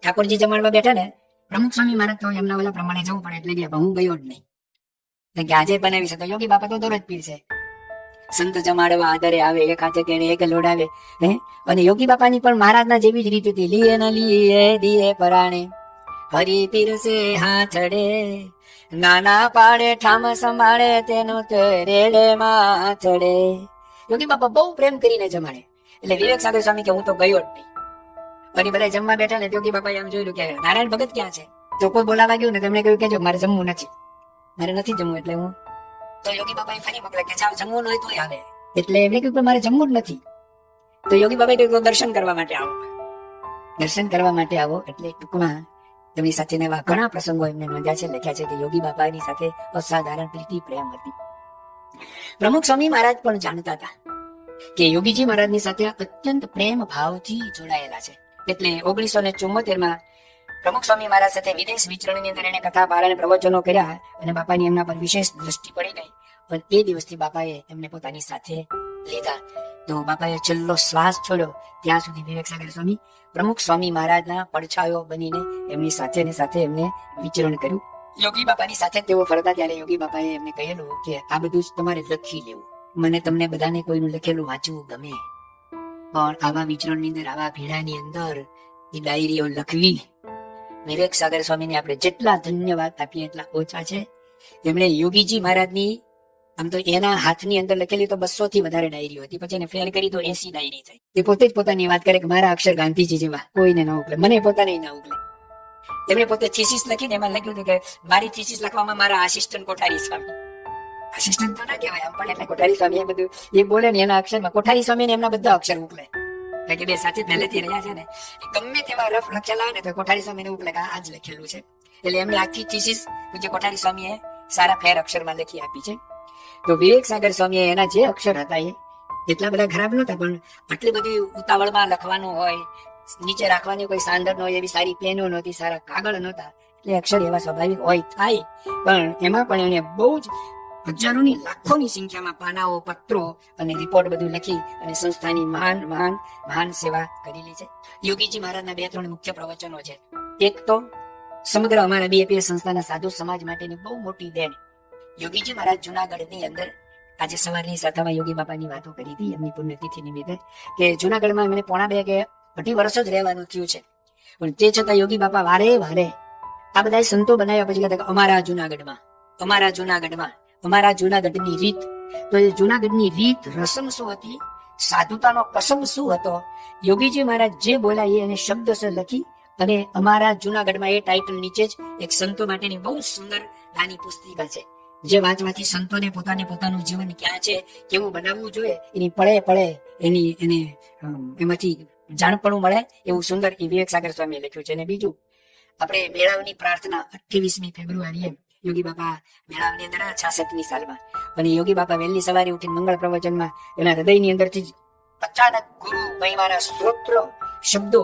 ઠાકોરજી જમાડવા બેઠા ને, પ્રમુખ સ્વામી મહારાજ તો એમના ઓલા પ્રમાણે જવું પડે એટલે ગયા, હું ગયો જ નહીં. કે આજે બનાવી છે તો યોગી બાપા તો દરરોજ પીરસે. સંત જમાડવા આદરે આવે, એક હાથે કેણે એક લોડાવે. અને યોગી બાપાની પણ મહારાજના જેવી જ રીતે હતી. લીએ ન લીએ દીએ પરાણે, હરી પીરસે હાથડે, નાના પાડે ઠામ સંભાળે તેનો રેડે માથડે. યોગી બાપા બહુ પ્રેમ કરીને જમાડે. એટલે વિવેક સાગર સ્વામી કે હું તો ગયો જ નહીં. અને બધા જમવા બેઠા ને યોગી બાપાએ એમ જોયું કે નારાયણ ભગત ક્યાં છે. તો કોઈ બોલાવા ગયું ને તેમણે કહ્યું કે જો મારે જમવું નથી, મારે નથી જમવું. એટલે હું તો યોગી બાપાએ ફરી મોકલે કે જાવ જમવું હોય તો આવે. એટલે એમને કહ્યું કે મારે જમવું જ નથી. તો યોગી બાપાએ કહ્યું દર્શન કરવા માટે આવો, દર્શન કરવા માટે આવો. એટલે ટૂંકમાં એમની સાથેના એવા ઘણા પ્રસંગો એમને નોંધ્યા છે, લખ્યા છે કે યોગી બાપાની સાથે અસાધારણ પ્રીતિ પ્રેમ હતી. પ્રમુખ સ્વામી મહારાજ પણ જાણતા હતા કે યોગીજી મહારાજની સાથે અત્યંત પ્રેમ ભાવથી જોડાયેલા છે. એટલે 1974 પ્રમુખ સ્વામી મહારાજ સાથે વિદેશ વિચરણની અંદર એને કથા પારાયણ પ્રવચનો કર્યા અને બાપાની એમના પર વિશેષ દ્રષ્ટિ પડી ગઈ. પણ એ દિવસથી બાપાએ એમને પોતાની સાથે લીધા. તો બાપાએ છેલ્લો શ્વાસ છોડ્યો ત્યાં સુધી વિવેક સાગર સ્વામી પ્રમુખ સ્વામી મહારાજના પડછાયો બનીને એમની સાથે ને સાથે એમને વિચરણ કર્યું. યોગી બાપાની સાથે તેઓ ફરતા ત્યારે યોગી બાપાએ એમને કહેલું કે આ બધું જ તમારે લખી લેવું. મને તમને બધાને કોઈનું લખેલું વાંચવું ગમે, પણ આવા વિચરણની અંદર, આવા ભેડાની અંદર એ ડાયરીઓ લખવી. વિવેક સાગર સ્વામીને આપણે જેટલા ધન્યવાદ આપીએ એટલા ઓછા છે. એમણે યોગીજી મહારાજની આમ તો એના હાથની અંદર લખેલી તો 200 થી વધારે ડાયરીઓ હતી. પછી એને ફેર કરી તો 80 ડાયરી થઈ. એ પોતે જ પોતાની વાત કરે કે મારા અક્ષર ગાંધીજી જેવા કોઈને ના ઉકલે, મને પોતાને ના ઉકલે. એમણે પોતે થીસીસ લખીને એમાં લખ્યું હતું કે મારી થીસીસ લખવામાં મારા આસિસ્ટન્ટ કોઠારી સ્વામી, આસિસ્ટન્ટ તો ના કહેવાય આમ પણ, એટલે કોઠારી સ્વામી એ બધું એ બોલે ને એના અક્ષરમાં કોઠારી સ્વામી ને એમના બધા અક્ષર ઉકલે. કારણ કે બે સાથે પહેલેથી રહ્યા છે ને, ગમે તેવા રફ લખેલા હોય ને તો કોઠારી સ્વામીને ઉકલે કે આ જ લખેલું છે. એટલે એમને આખી થીસીસ જે કોઠારી સ્વામીએ સારા ફેર અક્ષરમાં લખી આપી છે. તો વિવેક સાગર સ્વામીએ એના જે અક્ષર હતા એ એટલા બધા ખરાબ નહોતા, પણ આટલી બધી ઉતાવળમાં લખવાનું હોય, નીચે રાખવાની કોઈ સાંધર ન હોય, એવી સારી પેનો નહોતી, સારા કાગળ નહોતા, એટલે અક્ષર એવા સ્વાભાવિક હોય થાય. પણ એમાં પણ એને બહુ જ હજારોની લાખોની સંખ્યામાં પાનાઓ, પત્રો અને રિપોર્ટ બધું લખી અને સંસ્થાની મહાન સેવા કરેલી છે. યોગીજી મહારાજના 2-3 મુખ્ય પ્રવચનો છે. એક તો સમગ્ર અમારા બીએપીએસ સંસ્થાના સાધુ સમાજ માટેની બહુ મોટી દેન. યોગીજી મહારાજ જુનાગઢની અંદર આજે સવારની સભામાં યોગી બાપાની વાતો કરી હતી એમની પુણ્યતિથિ નિમિત્તે કે જુનાગઢમાં એમને 1.5 કે 2.5 વર્ષ જ રહેવાનું થયું છે, પણ તે છતાં યોગી બાપા વારે આ બધા સંતો બનાવ્યા પછી કહેતા અમારા જુનાગઢની રીત. તો એ જુનાગઢની રીત, રસમ શું હતી, સાધુતાનો કસમ શું હતો, યોગીજી મહારાજ જે બોલાય એને શબ્દશ લખી અને અમારા જુનાગઢમાં એ ટાઇટલ નીચે જ એક સંતો માટેની બહુ સુંદર નાની પુસ્તિકા છે, જે વાંચવાથી સંતોને પોતાનું જીવન ક્યાં છે, કેવું બનાવવું જોઈએ, એની પળે એને એમાંથી જાણપણું મળે એવું સુંદર એ વિવેક સાગર સ્વામીએ લખ્યું છે. અને બીજું, આપણે મેળાવની પ્રાર્થના 28મી ફેબ્રુઆરીએ યોગી બાપા મેળાવની અંદર 66મી સાલમાં, અને યોગી બાપા વહેલી સવારે ઉઠીને મંગળ પ્રવચનમાં એના હૃદયની અંદરથી જ અચાનક ગુરુ મહિમાના સ્ત્રોત્ર શબ્દો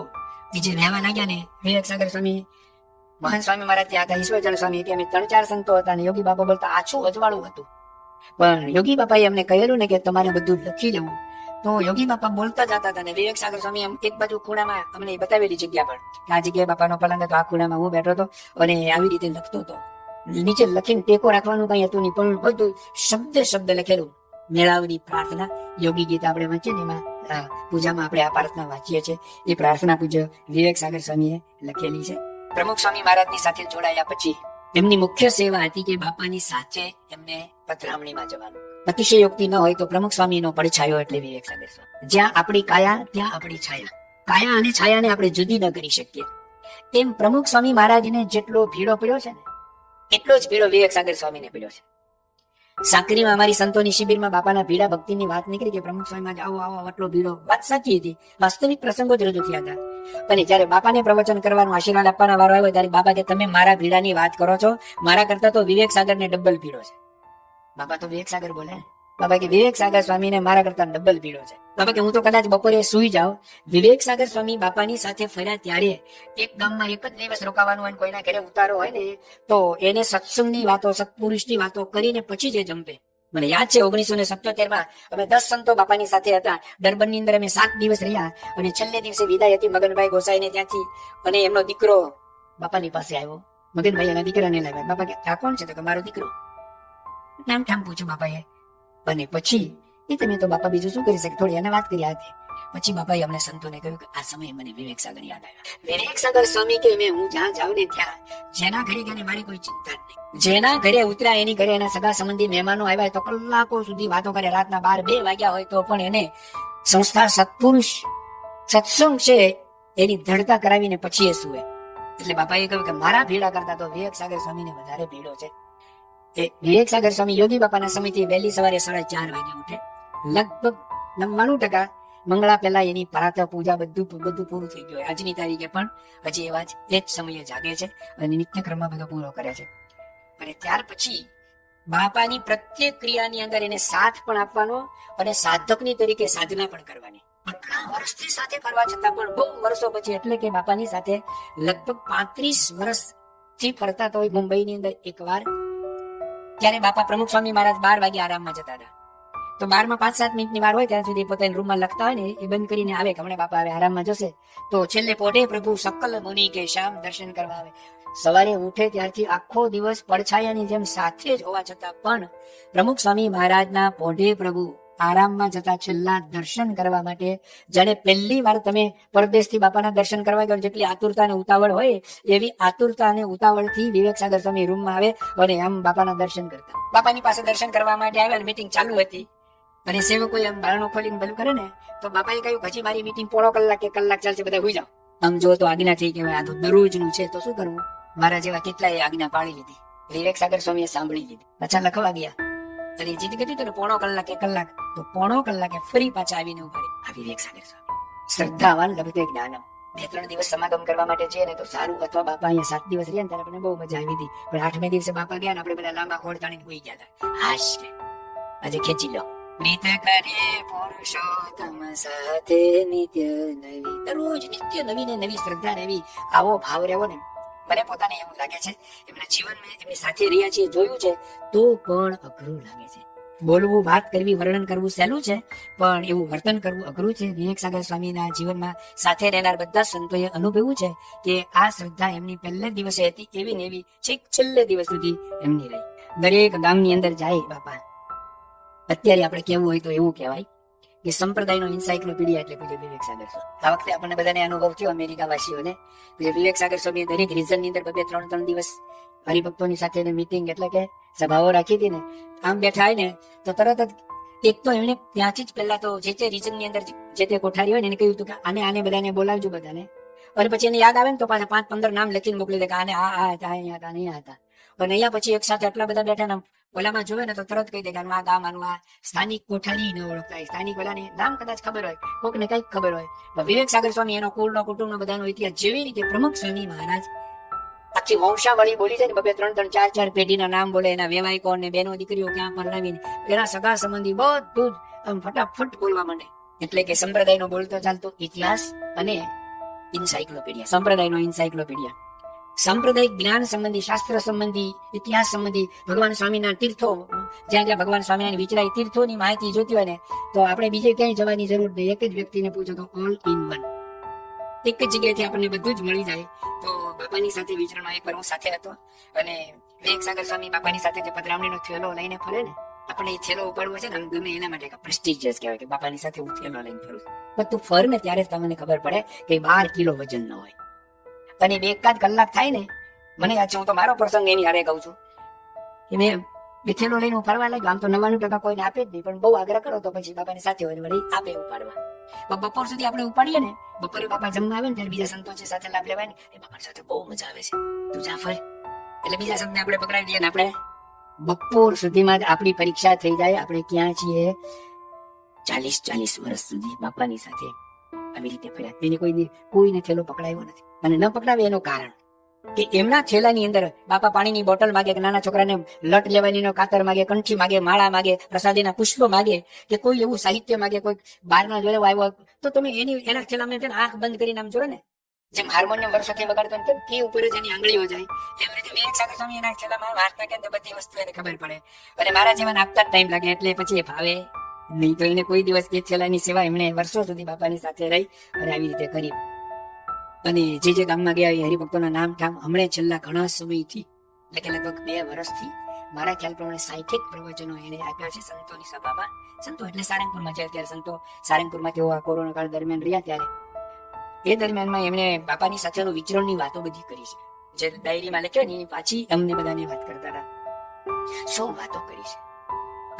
એ જે રહેવા લાગ્યા ને, વિવેક સાગર સ્વામી, મહાન સ્વામી મહારાજ ત્યાં હતા, ઈશ્વરચંદ્ર સ્વામી હતી, અમે 3-4 સંતો હતા અને યોગી બાપા બોલતા આછું અજવાળું હતું. પણ યોગી બાપાએ અમને કહેલું ને કે તમારે બધું લખી લેવું. તો યોગી બાપા બોલતા જતા હતા ને વિવેક સાગર સ્વામી એક બાજુ ખૂણામાં અમને બતાવેલી જગ્યા પર કે આ જગ્યાએ બાપાનો પલંગ હતો, આ ખૂણામાં હું બેઠો હતો અને આવી રીતે લખતો હતો. નીચે લખીને ટેકો રાખવાનું કઈ હતું નહીં, પણ બધું શબ્દ લખેલું. મેળાવની પ્રાર્થના યોગી ગીત આપણે વાંચીએ ને એમાં પૂજામાં આપણે આ પ્રાર્થના વાંચીએ છીએ. એ પ્રાર્થના પૂજ્ય વિવેક સાગર સ્વામીએ લખેલી છે. પ્રમુખ સ્વામી મહારાજની સાથે જોડાયા પછી એમની મુખ્ય સેવા હતી કે બાપાની સાથે એમને પધરામણીમાં જવાનું. અતિશયોક્તિ ન હોય તો પ્રમુખ સ્વામીનો પડછાયો એટલે વિવેક સાગર સ્વામી. જ્યાં આપણી કાયા ત્યાં આપણી છાયા. કાયા અને છાયાને આપણે જુદી ન કરી શકીએ. તેમ પ્રમુખ સ્વામી મહારાજને જેટલો ભીડો પડ્યો છે ને, એટલો જ ભીડો વિવેક સાગર સ્વામીને પડ્યો છે. સાંકરીમાં અમારી સંતોની શિબિરમાં બાપાના ભીડા ભક્તિની વાત નીકળી કે પ્રમુખ સ્વામીમાં આવો આટલો ભીડો. વાત સાચી હતી, વાસ્તવિક પ્રસંગો જ રજૂ થયા હતા. અને જયારે બાપાને પ્રવચન કરવાનું, આશીર્વાદ આપવાના વારો આવ્યો ત્યારે બાપા કે તમે મારા ભીડાની વાત કરો છો, મારા કરતા તો વિવેક સાગરને ડબલ ભીડો છે. બાપા તો વિવેક સાગર બોલે. બાપા કે વિવેક સાગર સ્વામીને મારા કરતા ડબલ ભીડો છે. બાપા કે હું તો કદાચ બપોરે સુઈ જાઉં. વિવેક સાગર સ્વામી બાપાની સાથે ફર્યા ત્યારે એક ગામમાં એક જ દિવસ રોકાવાનું હોય, કોઈના ઘરે ઉતારો હોય ને તો એને સત્સંગની વાતો, સત્પુરુષની વાતો કરીને પછી જે જંપે. મને યાદ છે 1977માં અમે 10 સંતો બાપાની સાથે હતા. ડરબનની અંદર અમે 7 દિવસ રહ્યા અને છેલ્લે દિવસે વિદાય હતી મગનભાઈ ગોસાઈને ત્યાંથી, અને એમનો દીકરો બાપાની પાસે આવ્યો. મગનભાઈ એના દીકરાને લાવ્યા. બાપા કે આ કોણ છે? તો કે મારો દીકરો. નામ ઠામ પૂછ્યું બાપાએ. અને પછી એ તમે તો બાપા બીજું શું કરી શકે, થોડી એને વાત કરી હતી. પછી બાપાએ અમને સંતોને કહ્યું કે આ સમયે મને વિવેક સાગર યાદ આવ્યા. વિવેક સાગર સ્વામી કે હું જ્યાં જાઉં ને ત્યાં જેના ઘરે ગઈને મારી કોઈ ચિંતા જ નહીં. જેના ઘરે ઉતર્યા એની ઘરે એના સગા સંબંધી મહેમાનો આવ્યા તો કલાકો સુધી વાતો કરે. રાતના 12-2 વાગ્યા હોય તો પણ એને સંસ્થા સત્પુરુષ સત્સંગ છે એની ધડતા કરાવીને પછી એ સુવે. એટલે બાપાએ કહ્યું કે મારા ભીડા કરતા તો વિવેક સાગર સ્વામીને વધારે ભીડો છે. વિવેક સાગર સ્વામી યોગી બાપાના સમયથી વહેલી સવારે 4:30 વાગે ઉઠે. લગભગ 99% મંગળા પહેલા એની પ્રાતઃ પૂજા બધું પૂરું થઈ ગયું હોય. આજની તારીખે પણ હજી એવા જ એ જ સમયે જાગે છે અને નિત્યક્રમમાં બધો પૂરો કરે છે. અને ત્યાર પછી બાપાની પ્રત્યેક ક્રિયાની અંદર એને સાથ પણ આપવાનો અને સાધકની તરીકે સાધના પણ કરવાની. આટલા વર્ષથી સાથે કરવા છતાં પણ બહુ વર્ષો પછી, એટલે કે બાપાની સાથે લગભગ 35 વર્ષથી ફરતા તો મુંબઈની અંદર એકવાર, ત્યારે બાપા પ્રમુખ સ્વામી મહારાજ 12 વાગે આરામમાં જતા હતા. તો 12 માં 5-7 મિનિટની વાર હોય ત્યાં સુધી પોતાના રૂમમાં લખતા હોય ને એ બંધ કરીને આવે કે હમણાં બાપા હવે આરામમાં જશે. તો છેલ્લે પોઢે પ્રભુ સકલ મુનિ કે શ્યામ દર્શન કરવા આવે. સવારે ઉઠે ત્યારથી આખો દિવસ પડછાયાની જેમ સાથે જ હોવા છતાં પણ પ્રમુખ સ્વામી મહારાજના પોઢે પ્રભુ આરામમાં જતા છેલ્લા દર્શન કરવા માટે, જાણે પહેલી વાર તમે પરદેશથી બાપાના દર્શન કરવા ગયો જેટલી આતુરતા અને ઉતાવળ હોય એવી આતુરતા અને ઉતાવળથી વિવેક સાગર સ્વામી રૂમમાં આવે અને આમ બાપાના દર્શન કરતા. બાપાની પાસે દર્શન કરવા માટે આવ્યા, મીટિંગ ચાલુ હતી અને સેવકોએ આમ બારણું ખોલીને બધું કરે ને, તો બાપાએ કહ્યું હજી મારી મીટિંગ પોણો કલાક કે કલાક ચાલશે, બધા હોઈ જાઓ. આમ જો તો આજ્ઞા થઈ કે આ તો દરરોજનું છે તો શું કરવું. મારા જેવા કેટલાય આજ્ઞા પાળી લીધી. વિવેક સાગર સ્વામીએ સાંભળી લીધી. પાછા લખવા ગયા અને જીદ કરી તો પોણો કલાક કે કલાક, તો પોણો કલાકે ફરી પાછા આવીને ઉભા રહ્યા. આ વિવેક સાગર સ્વામી શ્રદ્ધાવાન લભતે જ્ઞાનમ. 2-3 દિવસ સમાગમ કરવા માટે છે ને તો સારું, અથવા બાપા અહીંયા 7 દિવસ રહ્યા ને ત્યારે આપણને બહુ મજા આવી હતી. પણ 8મે દિવસે બાપા ગયા ને આપણે બધા લાંબા ખોડ તાણીને હોઈ ગયા હતા. હાશ કે આજે ખેંચી લો. પ્રીત કરે પુરુષોત્તમ સાથે નિત્ય નવી. દરરોજ નિત્ય નવી ને નવી શ્રદ્ધા રહેવી, આવો ભાવ રહેવો ને. મને પોતાને એવું લાગે છે એમના જીવનમાં એમની સાથે રહ્યા છીએ, જોયું છે તો પણ અઘરું લાગે છે. બોલવું, વાત કરવી, વર્ણન કરવું સહેલું છે, પણ એવું વર્તન કરવું અઘરું છે. વિવેક સાગર સ્વામીના જીવનમાં સાથે રહેનાર બધા સંતોએ અનુભવ્યું છે કે આ શ્રદ્ધા એમની પહેલે દિવસે હતી એવી ને એવી છેક છેલ્લે દિવસ સુધી એમની રહી. દરેક ગામની અંદર જાય બાપા, અત્યારે આપણે કેવું હોય તો એવું કહેવાય કે સંપ્રદાયનો એન્સાઇક્લોપીડિયા એટલે પૂજ્ય વિવેક સાગર સ્વામી. આ વખતે આપણને બધાને અનુભવ થયો અમેરિકા વાસીઓને. પૂજ્ય વિવેક સાગર સ્વામીએ દરેક રિઝનની અંદર 2-3 દિવસ હરિભક્તોની સાથે મીટિંગ એટલે કે સભાઓ રાખી હતી ને, આમ બેઠા હોય ને તો તરત જ એક તો એમણે ત્યાંથી જ પહેલા તો જે રિઝનની અંદર જે તે કોઠારી હોય ને એને કહ્યું હતું કે આને બધાને બોલાવજો બધાને. અને પછી એને યાદ આવે ને તો પાછા 5-15 નામ લખીને મોકલી દે કે આને આ હતા, અહીંયા હતા, અહીંયા હતા. અને અહીંયા પછી એક સાથે આટલા બધા બેઠા ને ઓલામાં જોવે ને તો તરત કહી દે કે આ ગામ આનું આ સ્થાનિક કોઠારી ન ઓળખતા, સ્થાનિક ઓલાને નામ કદાચ ખબર હોય, કોકને કઈક ખબર હોય. વિવેક સાગર સ્વામી એનો કુળનો કુટુંબનો બધાનો ઇતિહાસ જેવી રીતે પ્રમુખ સ્વામી મહારાજ આખી વંશાવળી બોલી છે ને, 2-3 4 પેઢીના નામ બોલે, એના વેવાયકો ને બેનો દીકરીઓ ક્યાં પરણાવીને એના સગા સંબંધી બધું જ આમ ફટાફટ બોલવા માંડે. એટલે કે સંપ્રદાયનો બોલતો ચાલતો ઇતિહાસ અને એન્સાઇક્લોપીડિયા, સંપ્રદાયનો એન્સાઇક્લોપીડિયા. સાંપ્રદાયિક જ્ઞાન સંબંધી, શાસ્ત્ર સંબંધી, ઇતિહાસ સંબંધી, ભગવાન સ્વામીના તીર્થો, જ્યાં જ્યાં ભગવાન સ્વામિનારાયણ વિચરાય તીર્થોની માહિતી જોતી હોય ને તો આપણે બીજે ક્યાંય જવાની જરૂર નહીં. એક જ વ્યક્તિને પૂછો તો ઓલ ઇન વન, એક જ જગ્યાએથી આપણને બધું જ મળી જાય. તો બાપાની સાથે વિચરણમાં એકવાર હું સાથે હતો અને વિવેક સાગર સ્વામી બાપાની સાથે જે પધરામણીનો થેલો લઈને ફરે ને, આપણે એ થેલો ઉપાડવો છે ને આમ ગમે એના માટે પ્રેસ્ટિજિયસ કહેવાય કે બાપાની સાથે હું થેલો લઈને ફરું. પણ તું ફર ને ત્યારે તમને ખબર પડે કે 12 કિલો વજન ન હોય. અને 2-1 કલાક થાય ને, મને યાદ છે, હું તો મારો પ્રસંગ એની હારે કહું છું કે મેં થેલો લઈને ઉપાડવા લાગ્યો. આમ તો 99% કોઈને આપે જ નહીં, પણ બહુ આગ્રહ કરો તો પછી બાપાની સાથે હોય વળી આપે ઉપાડવા. બપોર સુધી આપણે ઉપાડીએ ને, બપોરે બાપા જમવા આવે ને ત્યારે બીજા સંતો છે સાથે લાભ લેવાય ને, એ બાપાની સાથે બહુ મજા આવે છે. તું જા ફરે એટલે બીજા સંતને આપણે પકડાવી દઈએ ને આપણે બપોર સુધીમાં જ આપણી પરીક્ષા થઈ જાય. આપણે ક્યાં છીએ? 40 વર્ષ સુધી બાપાની સાથે આવી રીતે ફર્યા. એને કોઈને થેલો પકડાયો નથી. અને ન પકડાવે એનું કારણ કે એમના થેલાની અંદર બાપા પાણીની બોટલ માગે, કે નાના છોકરાને લટ લેવાની કાતર માગે, કંઠી માગે, માળા માગે, પ્રસાદીના પુષ્પ માગે, કે કોઈ એવું સાહિત્ય માગે, કોઈ બહારના જોડે આવ્યો તો તમે એના થેલામાં આંખ બંધ કરીને આમ જોડે ને, જેમ હાર્મોનિયમ વર્ષોથી વગાડતો ને તે ઉપર જ એની આંગળીઓ જાય, એવી રીતે વિવેક સાગર સ્વામી એના થેલામાં હાથ નાખે તો બધી વસ્તુ એને ખબર પડે. અને મારા જેવાને આપતા જ ટાઈમ લાગે એટલે પછી એ ભાવે નહીં. તો એને કોઈ દિવસ એ થેલાની સેવા એમણે વર્ષો સુધી બાપાની સાથે રહી અને આવી રીતે કરી. અને જે ગામમાં ગયા એ હરિભક્તોના નામ ઠામ હમણે છેલ્લા ઘણા સમયથી એટલે કે લગભગ 2 વર્ષથી મારા ખ્યાલ પ્રમાણે 60 પ્રવચનો એને આપ્યા છે સંતોની સભામાં. સંતો એટલે સારંગપુરમાં છે અત્યારે સંતો. સારંગપુરમાં તેઓ આ કોરોના કાળ દરમિયાન રહ્યા ત્યારે એ દરમિયાનમાં એમણે બાપાની સાથેનો વિચરણની વાતો બધી કરી છે. જે ડાયરીમાં લખ્યો ને એની પાછી અમને બધાને વાત કરતા હતા. શું વાતો કરી છે?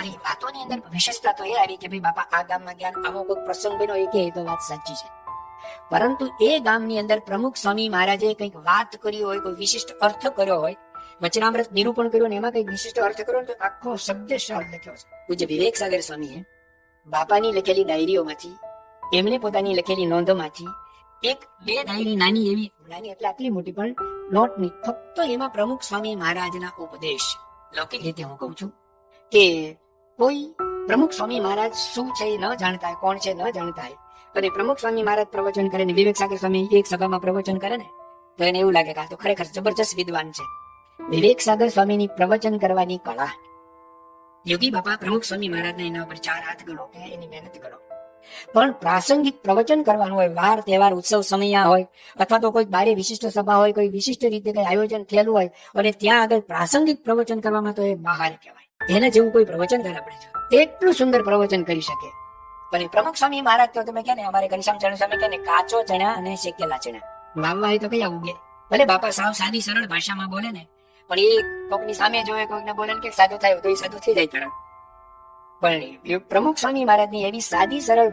અને વાતોની અંદર વિશેષતા તો એ આવી કે ભાઈ બાપા આ ગામમાં ગયા, આવો કોઈ પ્રસંગ બન્યો, એ કે તો વાત સાચી છે. પરંતુ એ ગામની અંદર પ્રમુખ સ્વામી મહારાજે કંઈક વાત કરી હોય, કોઈ વિશિષ્ટ અર્થ કર્યો હોય, વચનામૃત નિરૂપણ કર્યું ને એમાં કંઈક વિશિષ્ટ અર્થ કર્યો તો આખો શબ્દ લખ્યો છે. પૂજ્ય વિવેક સાગર સ્વામીએ બાપાની લખેલી ડાયરીઓમાંથી એમણે પોતાની લખેલી નોંધોમાંથી એક બે ડાયરી નાની એવી, નાની એટલે આટલી મોટી પણ નોટની, ફક્ત એમાં પ્રમુખ સ્વામી મહારાજના ઉપદેશ. લૌકિક રીતે હું કહું છું કે કોઈ પ્રમુખ સ્વામી મહારાજ શું છે એ ન જાણતા હોય, કોણ છે ન જાણતા હોય, અને પ્રમુખ સ્વામી મહારાજ પ્રવચન કરે ને વિવેક સાગર સ્વામી એક સભામાં પ્રવચન કરે ને તો એને એવું લાગે કે આ તો ખરેખર જબરજસ્ત વિદ્વાન છે. વિવેક સાગર સ્વામીની પ્રવચન કરવાની કળા, યોગી બાપા પ્રમુખ સ્વામી મહારાજને એના ઉપર 4 હાથ ગણો કે એની મહેનત કરો. પણ પ્રાસંગિક પ્રવચન કરવાનું હોય, વાર તહેવાર ઉત્સવ સમયા હોય, અથવા તો કોઈ બારે વિશિષ્ટ સભા હોય, કોઈ વિશિષ્ટ રીતે કઈ આયોજન થયેલું હોય અને ત્યાં આગળ પ્રાસંગિક પ્રવચન કરવામાં તો એ મહાન કહેવાય. એના જેવું કોઈ પ્રવચનકાર આપણે છે એટલું સુંદર પ્રવચન કરી શકે. અને પ્રમુખ સ્વામી મહારાજ તો તમે કહે ને, અમારે ઘનશ્યામ ચરણ સ્વામી કહે ને, કાચો ચણા અને શેકેલા ચણા વાવવા હોય તો કયા ઉગે. ભલે બાપા સાવ સાદી સરળ ભાષામાં બોલે ને, પણ એ કોકની સામે જોવે, કોઈકને બોલે ને કે સાદું થાય તો એ સાદું થઈ જાય તરત. પણ પ્રમુખ સ્વામી મહારાજની એવી સાદી સરળ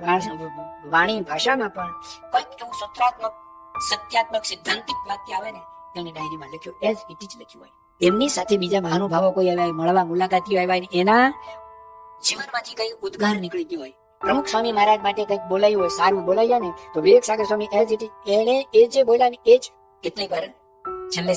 વાણી ભાષામાં પણ કંઈક એવું સૂત્રાત્મક, સત્યાત્મક, સિદ્ધાંતિક વાક્ય આવે ને એની ડાયરીમાં લખ્યું, એઝ ઇટ ઇઝ લખ્યું હોય. એમની સાથે બીજા મહાનુભાવો કોઈ આવ્યા હોય, મળવા મુલાકાતીઓ આવ્યા હોય, એના જીવનમાંથી કઈ ઉદ્ગાર નીકળી ગયો હોય, પ્રમુખ સ્વામી મહારાજ માટે કઈક બોલાયું હોય, સારું બોલાયા ને, તો વિવેક સાગર સ્વામી એઝ ઇટ ઇઝ એને એ જે બોલ્યા ને એ જ કેટલીક વાર છેલ્લે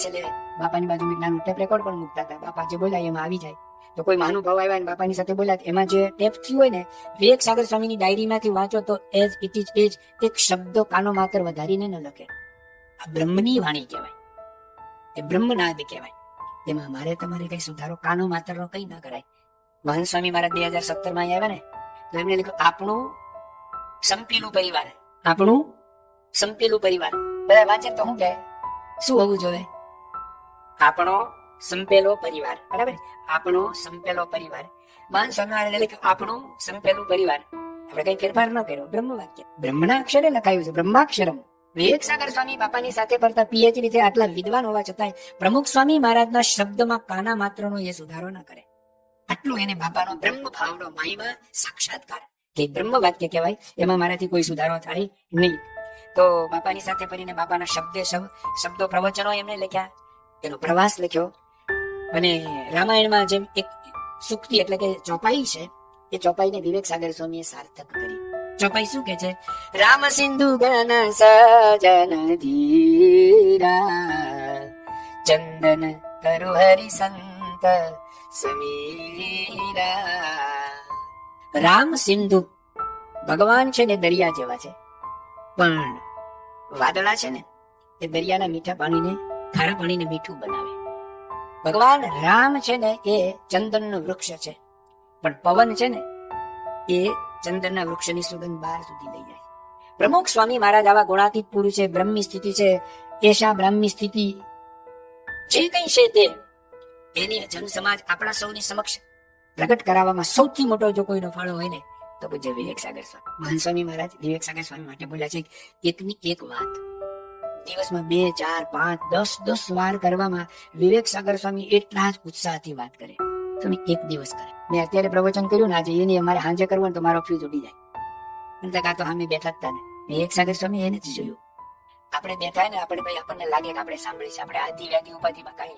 બાપાની બાજુ એક નાનું ટેપ રેકોર્ડ પણ મૂકતા હતા. બાપા જે બોલાય એમાં આવી જાય. તો કોઈ મહાનુભાવ આવ્યા ને બાપાની સાથે બોલ્યા, એમાં જે ટેપ થયું હોય ને, વિવેક સાગર સ્વામીની ડાયરીમાંથી વાંચો તો એઝ ઇટ ઇઝ એ જ એક શબ્દ કાનો માત્ર વધારીને ન લખે. આ બ્રહ્મની વાણી કહેવાય, એ બ્રહ્મનાદ કહેવાય. તેમાં મારે તમારે કઈ સુધારો કાનો માત્રનો કઈ ના કરાય. મહંત સ્વામી મહારાજ 2017 માં આવ્યા ને તો એમને લખ્યું, આપણું સંપેલું પરિવાર, આપણું સંપેલું પરિવાર. બધા વાંચે તો શું કહે, શું હોવું જોઈએ? આપણો સંપેલો પરિવાર, બરાબર? આપણો સંપેલો પરિવાર. મહંત સ્વામી મહારાજે લખ્યું, આપણું સંપેલું પરિવાર. આપણે કઈ ફેરફાર ન કર્યો, બ્રહ્મ વાક્ય બ્રહ્મના અક્ષરે લખાયું છે, બ્રહ્માક્ષરમ. વિવેક સાગર સ્વામી બાપાની સાથે પડતા પીએચડી થી આટલા વિદ્વાન હોવા છતાં પ્રમુખ સ્વામી મહારાજના શબ્દમાં કાના માત્રનો એ સુધારો ન કરે. આટલું એને બાપાનો બ્રહ્મ ભાવનો મહિમા સાક્ષાત્કાર કે બ્રહ્મ વાક્ય કહેવાય, એમાં મારાથી કોઈ સુધારો થાય નહીં. તો બાપાની સાથે ફરીને બાપાના શબ્દો પ્રવચનો એમને લખ્યા, એનો પ્રવાસ લખ્યો. અને રામાયણમાં જેમ એક સુક્તિ એટલે કે ચોપાઈ છે, એ ચોપાઈને વિવેક સાગર સ્વામીએ સાર્થક કરી. ચોપાઈ શું કે છે? રામ સિંધુ ગન સજન ધીરા, ચંદન કરુ હરિ સંત સમીરા. રામ સિંધુ ભગવાન છે ને દરિયા જેવા છે, પણ વાદળા છે ને એ દરિયાના મીઠા પાણીને, ખારા પાણીને મીઠું બનાવે. ભગવાન રામ છે ને એ ચંદનનું વૃક્ષ છે, પણ પવન છે ને એ ચંદનના વૃક્ષની સુગંધ બહાર સુધી લઈ જાય. પ્રમુખ સ્વામી મહારાજ આવા ગુણાતીત પુરુષ છે, બ્રહ્મી સ્થિતિ છે, એશા બ્રાહ્મી સ્થિતિ જે કઈ છે તે એની જન સમાજ આપણા સૌની સમક્ષ પ્રગટ કરાવવામાં સૌથી મોટો જો કોઈનો ફાળો હોય ને તો પૂજ્ય વિવેક સાગર સ્વામી. મહંત સ્વામી મહારાજ વિવેક સાગર સ્વામી માટે બોલ્યા છે, એકની એક વાત દિવસમાં 2, 4, 5, 10 વાર કરવામાં વિવેક સાગર સ્વામી એટલા જ ઉત્સાહથી વાત કરે. તમે એક દિવસ કરે. મેં અત્યારે પ્રવચન કર્યું ને આજે, એની અમારે સાંજે કરવું ને તો મારો ફ્યુઝ ઉડી જાય. આ તો અમે બેઠા હતા ને, વિવેક સાગર સ્વામી એ નથી જોયું. આપણે બેઠા ને આપણે ભાઈ આપણને લાગે કે આપણે સાંભળીએ છીએ, આપણે આદિ વ્યાધિ ઉપાધિમાં કઈ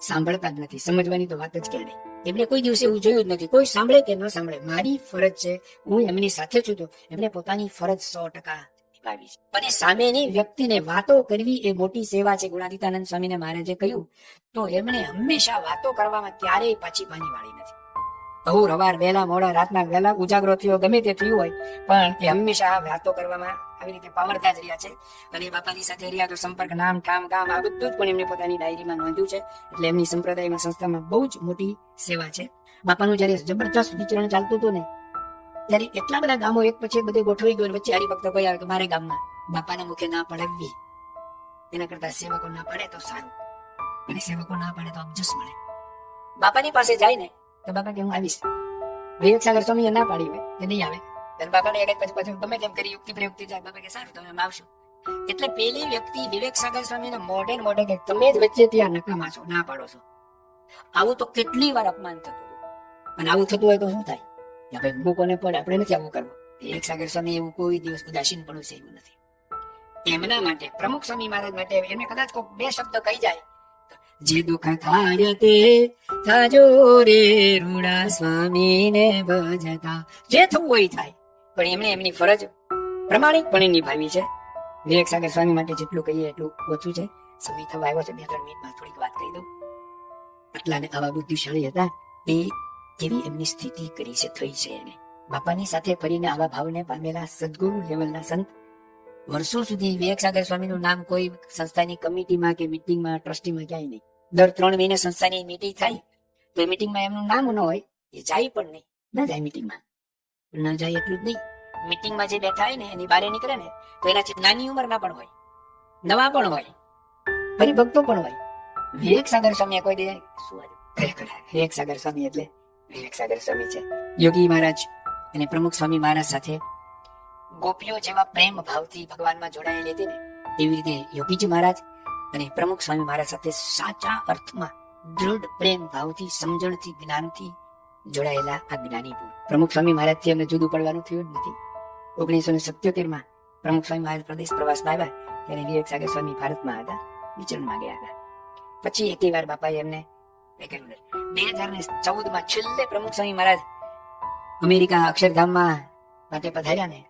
સાંભળતા જ નથી. સમજવાની તો વાત જ ક્યારે. એમને કોઈ દિવસે એવું જોયું જ નથી. કોઈ સાંભળે કે ન સાંભળે, મારી ફરજ છે, હું એમની સાથે છું, તો એમને પોતાની ફરજ 100% નિભાવી છે. અને સામેની વ્યક્તિને વાતો કરવી એ મોટી સેવા છે. ગુણાતીતાનંદ સ્વામીને મહારાજે કહ્યું તો એમણે હંમેશા વાતો કરવામાં ક્યારેય પાછી પાની વાળી નથી. અહોર હવાર, વહેલા મોડા, રાતના વહેલા, ઉજાગરો થયો, ગમે તે થયું હોય, પણ એ હંમેશા વાતો કરવામાં આવી રીતે પાવરતા જ રહ્યા છે. અને બાપાની સાથે રહ્યા તો સંપર્ક, નામ, ઠામ, કામ આ બધું જ પણ એમને પોતાની ડાયરીમાં નોંધ્યું છે. એટલે એમની સંપ્રદાયમાં, સંસ્થામાં બહુ જ મોટી સેવા છે. બાપાનું જયારે જબરજસ્ત વિચરણ ચાલતું હતું ને ત્યારે એટલા બધા ગામો એક પછી બધે ગોઠવાઈ ગયો, વચ્ચે હરિભક્ત કોઈ આવે કે મારે ગામમાં બાપાના મુખે ના પડાવવી, એના કરતા સેવકો ના પડે તો સારું, અને સેવકો ના પડે તો અબજસ મળે. બાપાની પાસે જાય ને તો બાપા કે હું આવીશ. વિવેક સાગર સ્વામી ના પાડી હોય કે નહીં આવે, બાપાને પછી ગમે તેમ કરી યુક્તિ પ્રયુક્તિ જાય, બાપા કે સારું તમે આવશો. એટલે પેલી વ્યક્તિ વિવેક સાગર સ્વામીને મોઢે મોઢે કે તમે જ વચ્ચે ત્યાં નકામા છો, ના પાડો છો. આવું તો કેટલી વાર અપમાન થતું હતું. અને આવું થતું હોય તો શું થાય? ભાઈ મૂકોને પડે, આપણે નથી આવું કરવું. વિવેક સાગર સ્વામી એવું કોઈ દિવસ ઉદાસીન પણ છે એવું નથી. એમના માટે પ્રમુખ સ્વામી મહારાજ માટે એમને કદાચ કોઈ 2 શબ્દ કહી જાય, જે દુઃખ થાય તે થાજો રે રૂડા સ્વામીને ભજતા, જે થવું હોય થાય. પણ એમણે એમની ફરજ પ્રમાણિકપણે નિભાવી છે. વિવેક સાગર સ્વામી માટે જેટલું કહીએ એટલું ઓછું છે. સમય થવા આવ્યો છે, 2-3 મિનિટમાં થોડીક વાત કહી દઉં. આટલા ને આવા બુદ્ધિશાળી હતા એ કેવી એમની સ્થિતિ કરી છે, થઈ છે એને. બાપાની સાથે ફરીને આવા ભાવને પામેલા સદગુરુ લેવલના સંત વર્ષો સુધી વિવેક સાગર સ્વામીનું નામ કોઈ સંસ્થાની કમિટીમાં કે મિટિંગમાં ટ્રસ્ટીમાં ક્યાંય નહીં. દર 3 મહિને સંસ્થાની મીટિંગ થાય તો એ મિટિંગમાં એમનું નામ ન હોય, એ જાય પણ નહીં, ન જાય મિટિંગમાં. ન જાય એટલું જ નહીં, મિટિંગમાં જે બેઠા હોય ને એની બહાર નીકળે ને તો એનાથી નાની ઉંમરના પણ હોય, નવા પણ હોય, હરિભક્તો પણ હોય. વિવેક સાગર સ્વામી કોઈ દે શું ખરેખર વિવેક સાગર સ્વામી એટલે વિવેક સાગર સ્વામી છે. યોગી મહારાજ અને પ્રમુખ સ્વામી મહારાજ સાથે ગોપીઓ જેવા પ્રેમ ભાવથી ભગવાનમાં જોડાયેલી હતી ને, એવી રીતે યોગીજી મહારાજ અને પ્રમુખ સ્વામી મહારાજ સાથે સાચા અર્થમાં દૃઢ પ્રેમ ભાવથી, સમજણથી, જ્ઞાનથી જોડાયેલા આ જ્ઞાની પુરુષ. પ્રમુખ સ્વામી મહારાજથી અમને જુદું પડવાનું થયું જ નથી. 1977 પ્રમુખ સ્વામી મહારાજ પ્રદેશ પ્રવાસમાં આવ્યા ત્યારે વિવેક સાગર સ્વામી ભારતમાં હતા, વિચરણમાં ગયા હતા. પછી એકે વાર બાપાએ એમને 2014 છેલ્લે પ્રમુખ સ્વામી મહારાજ અમેરિકા અક્ષરધામમાં માટે પધાર્યા ને,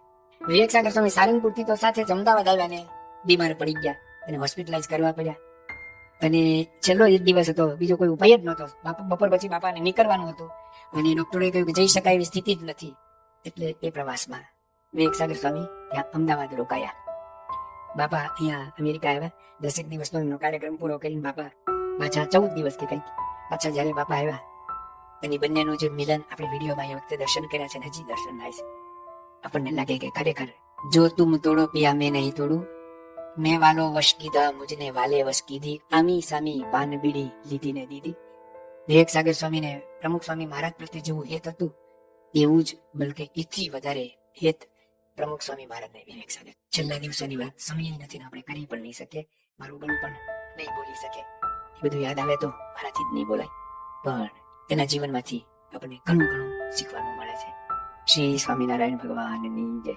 વિવેક સાગર સ્વામી સારંગપુરથી તો સાથે જ અમદાવાદ આવ્યા ને બીમાર પડી ગયા અને હોસ્પિટલાઇઝ કરવા પડ્યા. અને છેલ્લો એક દિવસ હતો, બીજો કોઈ ઉપાય જ નહોતો. બપોર પછી બાપાને નીકળવાનું હતું અને ડોક્ટરે કહ્યું કે જઈ શકાય એવી સ્થિતિ જ નથી. એટલે એ પ્રવાસમાં વિવેક સાગર સ્વામી ત્યાં અમદાવાદ રોકાયા. બાપા અહીંયા અમેરિકા આવ્યા. 10 દિવસનો એમનો કાર્યક્રમ પૂરો કરીને બાપા પાછા 14 દિવસ કે કંઈક પાછા જયારે બાપા આવ્યા અને બંનેનું જે મિલન આપણે વિડીયોમાં એ વખતે દર્શન કર્યા છે, હજી દર્શન થાય છે. આપણને લાગે કે ખરેખર જો તુમ તોડો પિયા મેં નહીં તોડું, મેં વાલો વશ કીધા મુજને વાલે વશ કીધી, આમી સામી પાન બીડી લીધી ને દીધી. વિવેક સાગર સ્વામી ને પ્રમુખ સ્વામી મહારાજ પ્રત્યે જેવું હેત હતું એવું જ, બલકે એથી વધારે હેત પ્રમુખ સ્વામી મહારાજ ને વિવેક સાગર. છેલ્લા દિવસોની વાત સમય નથી, આપણે કરી પણ નહીં શકીએ, મારું ગળું પણ નહીં બોલી શકે. એ બધું યાદ આવે તો મારાથી જ નહીં બોલાય, પણ એના જીવનમાંથી આપણને ઘણું ઘણું શીખવાનું મળે છે. શ્રી સ્વામિનારાયણ ભગવાનની જય.